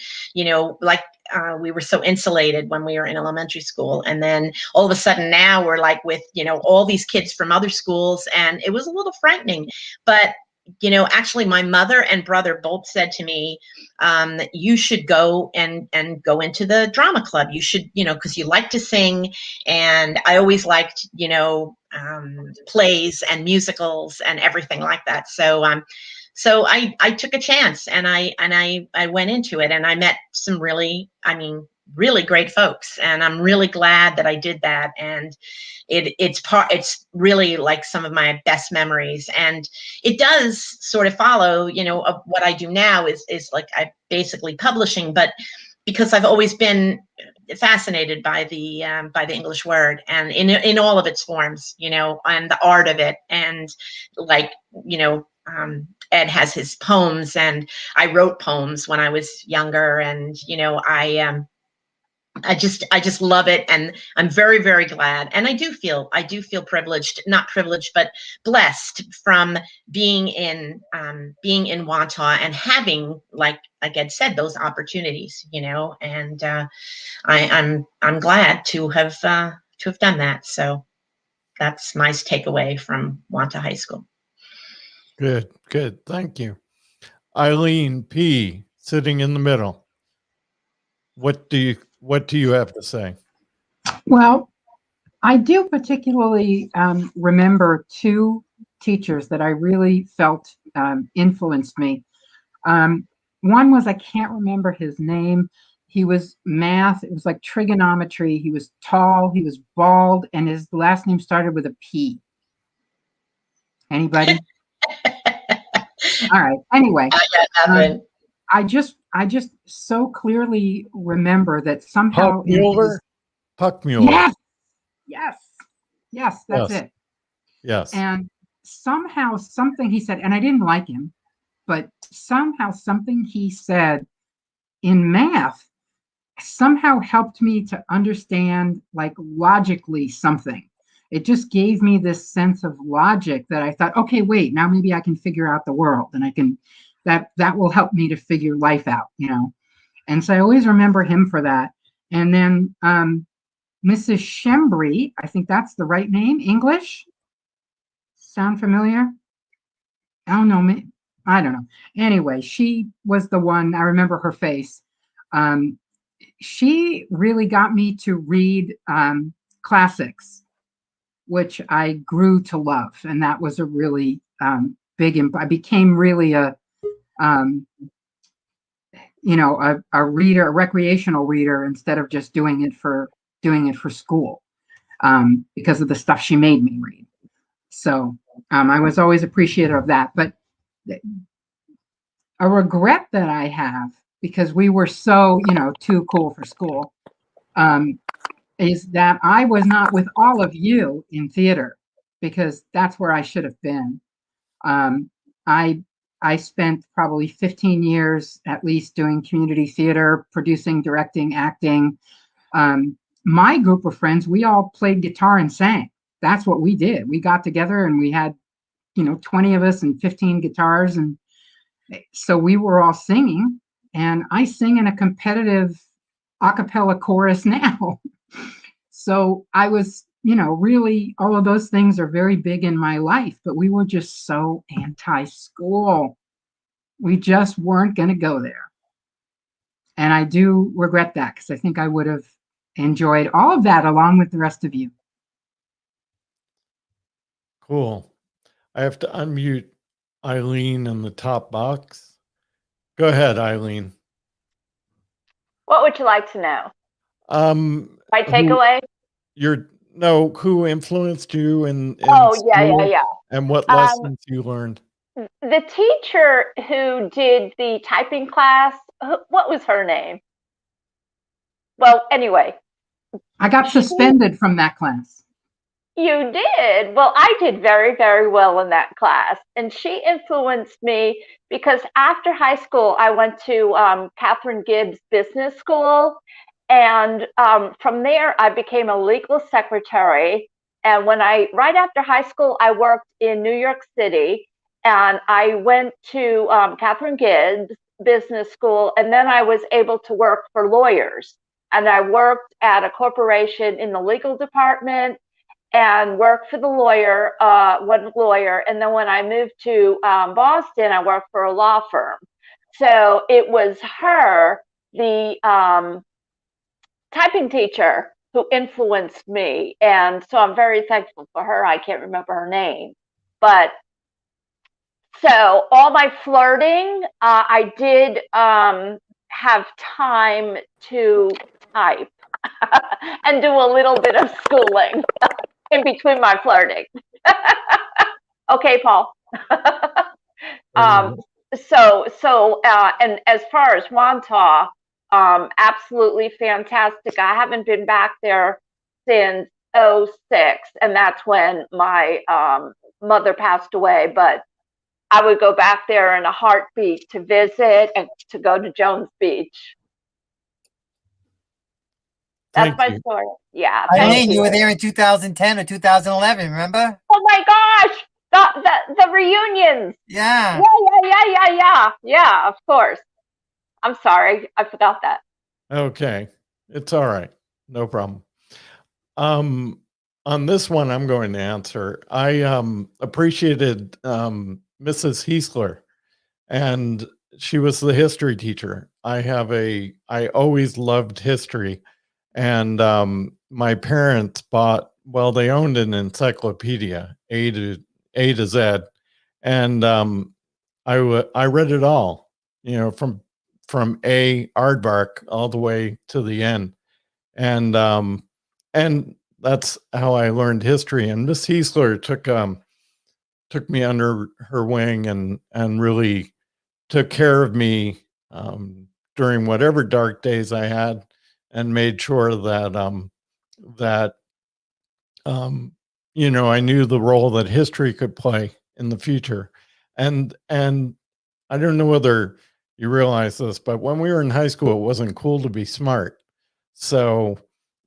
we were so insulated when we were in elementary school. And then all of a sudden now we're like with, all these kids from other schools, and it was a little frightening. But, actually my mother and brother both said to me, you should go and go into the drama club. You should, because you like to sing. And I always liked, plays and musicals and everything like that. So, so I took a chance, and I went into it, and I met some really great folks, and I'm really glad that I did that. And it's really like some of my best memories, and it does sort of follow, of what I do now is like I basically publishing, but because I've always been fascinated by the English word, and in all of its forms, and the art of it, and like, Ed has his poems, and I wrote poems when I was younger, and I just love it, and I'm very, very glad. And I do feel privileged, not privileged, but blessed from being in Wantagh and having, like Ed said, those opportunities, and I'm glad to have done that. So that's my takeaway from Wantagh High School. Good. Thank you. Eileen P., sitting in the middle. What do you have to say? Well, I do particularly remember 2 teachers that I really felt influenced me. One was, I can't remember his name. He was math. It was like trigonometry. He was tall. He was bald, and his last name started with a P. Anybody? All right. Anyway, I got nothing. I just so clearly remember that somehow Puck Mueller? Puck Mueller. yes, yes, yes, that's Yes. it. Yes. And somehow something he said, and I didn't like him, but somehow something he said in math somehow helped me to understand, like, logically something. It just gave me this sense of logic that I thought, okay, wait, now maybe I can figure out the world, and I can that will help me to figure life out, you know. And so I always remember him for that. And then Mrs. Shembri, I think that's the right name. English? Sound familiar? I don't know. I don't know. Anyway, she was the one. I remember her face. She really got me to read classics, which I grew to love, and that was a really big. I became really a a reader, a recreational reader, instead of just doing it for school, because of the stuff she made me read. So I was always appreciative of that. But a regret that I have, because we were so, too cool for school, is that I was not with all of you in theater, because that's where I should have been. I spent probably 15 years at least doing community theater, producing, directing, acting. My group of friends, we all played guitar and sang. That's what we did. We got together and we had, 20 of us and 15 guitars. And so we were all singing. And I sing in a competitive a cappella chorus now. So I was, really, all of those things are very big in my life, but we were just so anti-school. We just weren't going to go there. And I do regret that, because I think I would have enjoyed all of that along with the rest of you. Cool. I have to unmute Eileen in the top box. Go ahead, Eileen. What would you like to know? My Who takeaway? who influenced you in Oh, yeah, school, yeah. and what lessons you learned? The teacher who did the typing class, what was her name? Well, anyway. I got suspended from that class. You did? Well, I did very, very well in that class. And she influenced me because after high school, I went to Catherine Gibbs Business School. And from there, I became a legal secretary. And right after high school, I worked in New York City. And I went to Catherine Gibbs Business School. And then I was able to work for lawyers. And I worked at a corporation in the legal department and worked for the one lawyer. And then when I moved to Boston, I worked for a law firm. So it was her, the typing teacher, who influenced me. And so I'm very thankful for her. I can't remember her name. But so all my flirting, I did have time to type and do a little bit of schooling in between my flirting. Okay, Paul. And as far as Wantagh, absolutely fantastic. I haven't been back there since '06, and that's when my mother passed away. But I would go back there in a heartbeat to visit and to go to Jones Beach. That's my story. Yeah. Eileen, you were there in 2010 or 2011, remember? Oh my gosh. The reunions. Yeah. Yeah, of course. I'm sorry. I forgot that. Okay. It's all right. No problem. On this one, I'm going to answer. I appreciated Mrs. Heisler, and she was the history teacher. I always loved history. And my parents they owned an encyclopedia, A to Z. And I read it all, from from A aardvark all the way to the end. And that's how I learned history. And Miss Heisler took me under her wing and really took care of me during whatever dark days I had, and made sure that I knew the role that history could play in the future. And I don't know whether you realize this, but when we were in high school, it wasn't cool to be smart. So,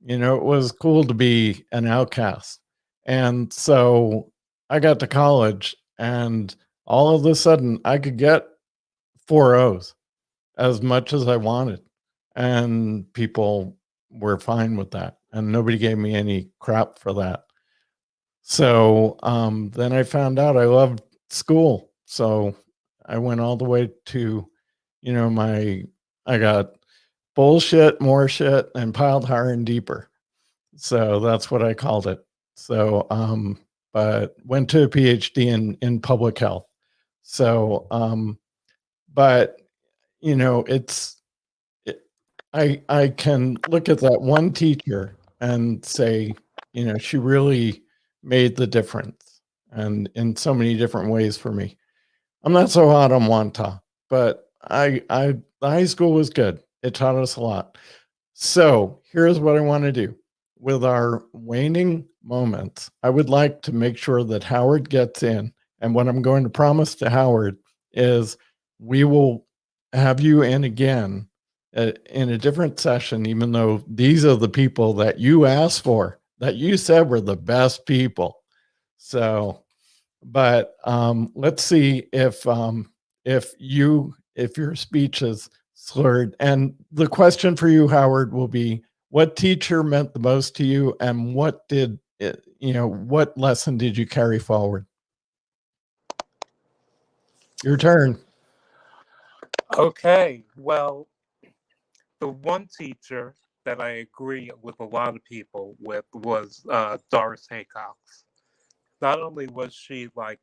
it was cool to be an outcast. And so I got to college, and all of a sudden I could get 4.0s as much as I wanted. And people were fine with that. And nobody gave me any crap for that. So then I found out I loved school. So I went all the way to, I got bullshit, more shit, and piled higher and deeper. So that's what I called it. So, but went to a PhD in public health. So, but I can look at that one teacher and say, she really made the difference, and in so many different ways for me. I'm not so hot on Wantagh, but the high school was good. It taught us a lot. So here's what I want to do. With our waning moments, I would like to make sure that Howard gets in. And what I'm going to promise to Howard is we will have you in again in a different session, even though these are the people that you asked for, that you said were the best people. So, but let's see if your speech is slurred. And the question for you, Howard, will be, what teacher meant the most to you, and what lesson did you carry forward? Your turn. Okay, well, the one teacher that I agree with a lot of people with was Doris Haycox. Not only was she like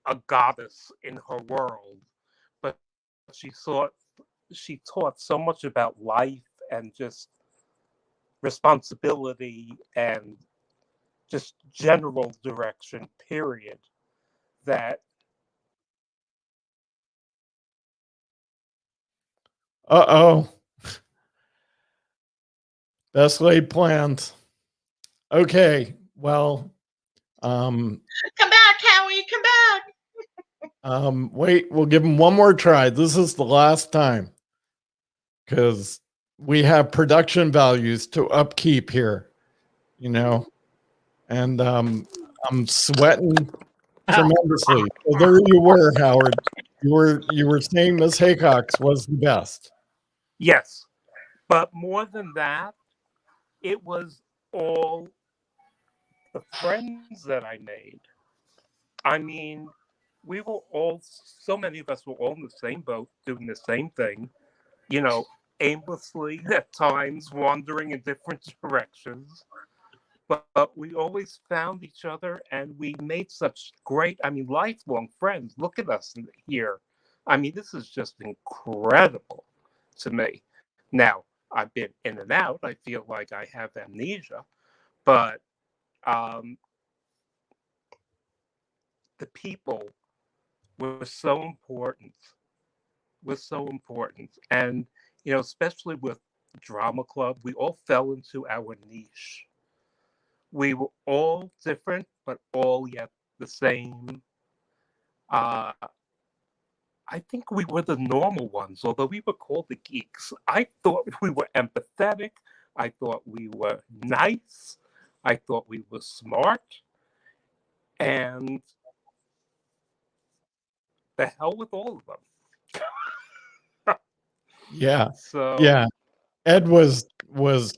a goddess in her world, but she taught so much about life and just responsibility and just general direction, period, that Uh-oh. Best laid plans. Okay, well, Come back, Howie. Come back. wait, we'll give him one more try. This is the last time, because we have production values to upkeep here, and I'm sweating tremendously. So there you were, Howard. You were saying Miss Haycox was the best. yes. But more than that, it was all the friends that I made. I mean, we were all, so many of us were all in the same boat, doing the same thing, aimlessly at times, wandering in different directions. But we always found each other, and we made such great, lifelong friends. Look at us here. This is just incredible to me. Now, I've been in and out. I feel like I have amnesia, but the people were so important. And, especially with drama club, we all fell into our niche. We were all different, but all yet the same. I think we were the normal ones, although we were called the geeks. I thought we were empathetic. I thought we were nice. I thought we were smart. And the hell with all of them. Yeah. So Yeah. Ed was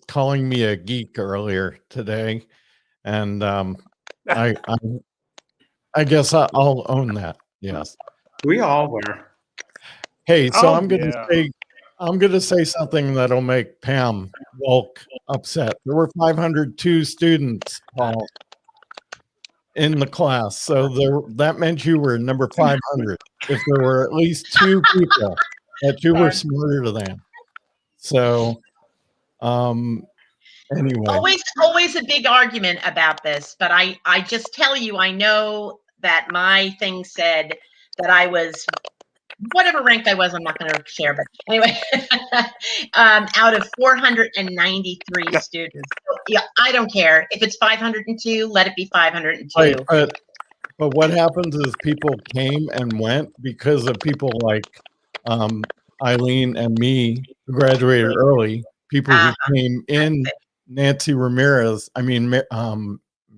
calling me a geek earlier today, and I guess I'll own that. Yes. We all were. Hey, so Oh, I'm gonna say something that'll make Pam Wolk upset. There were 502 students, Paul, in the class, so that meant you were number 500. If there were at least two people that you were smarter than. So, anyway, Always a big argument about this, but I just tell you, I know that my thing said that I was whatever rank I was, I'm not going to share, but anyway, out of 493 students. So, yeah, I don't care if it's 502. Let it be 502. right, but what happens is people came and went because of people like Eileen and me who graduated early. People who came in. Nancy Ramirez, Mary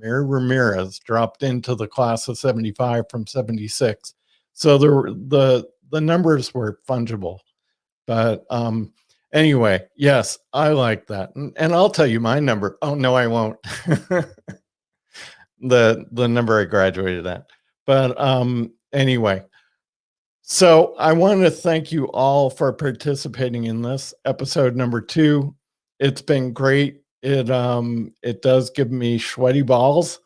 Ramirez dropped into the class of 75 from 76. So the numbers were fungible. But anyway, yes, I like that. And I'll tell you my number. Oh, no, I won't. the number I graduated at. But anyway, so I want to thank you all for participating in this episode number 2. It's been great. It does give me sweaty balls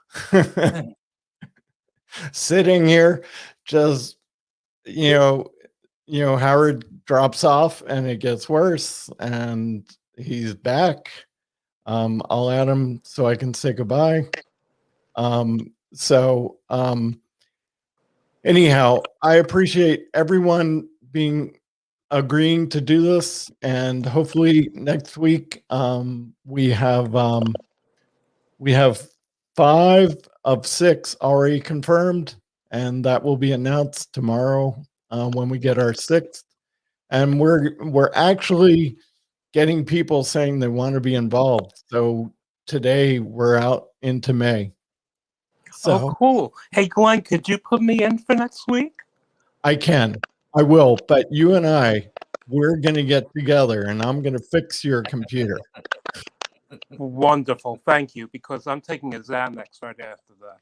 sitting here, just Howard drops off and it gets worse and he's back. I'll add him so I can say goodbye. Anyhow, I appreciate everyone agreeing to do this, and hopefully next week we have 5 of 6 already confirmed, and that will be announced tomorrow when we get our 6th. And we're actually getting people saying they want to be involved. So today we're out into May. So oh, cool. Hey, Glenn, could you put me in for next week? I will, but you and we're going to get together and I'm going to fix your computer. Wonderful. Thank you, because I'm taking a Xanax right after that.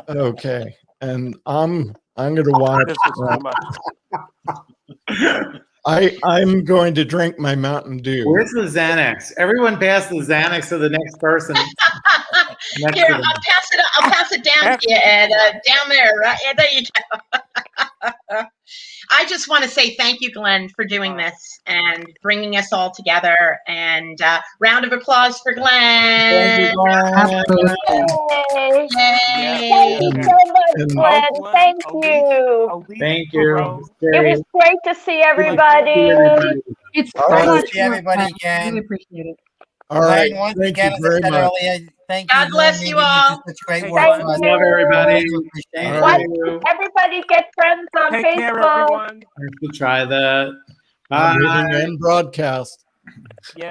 Okay. And I'm going to watch. This is too much. I'm going to drink my Mountain Dew. Where's the Xanax? Everyone pass the Xanax to the next person. Here, I'll pass it down to you, Ed. Down there, right? Yeah, there you go. I just want to say thank you, Glenn, for doing this and bringing us all together. And round of applause for Glenn. Yay. Thank you so much, Glenn. Thank you. Thank you. It was great to see everybody. It's All so right. much See everybody fun. again. Really appreciate it. All right. Once Thank again, you as I very said much. earlier, thank you. God bless you all. Such great Thank work you. for us. Love everybody. Appreciate it. What? Everybody get friends on Take care, Facebook. everyone. I have to try that. I'm hitting Bye. end broadcast. Yeah.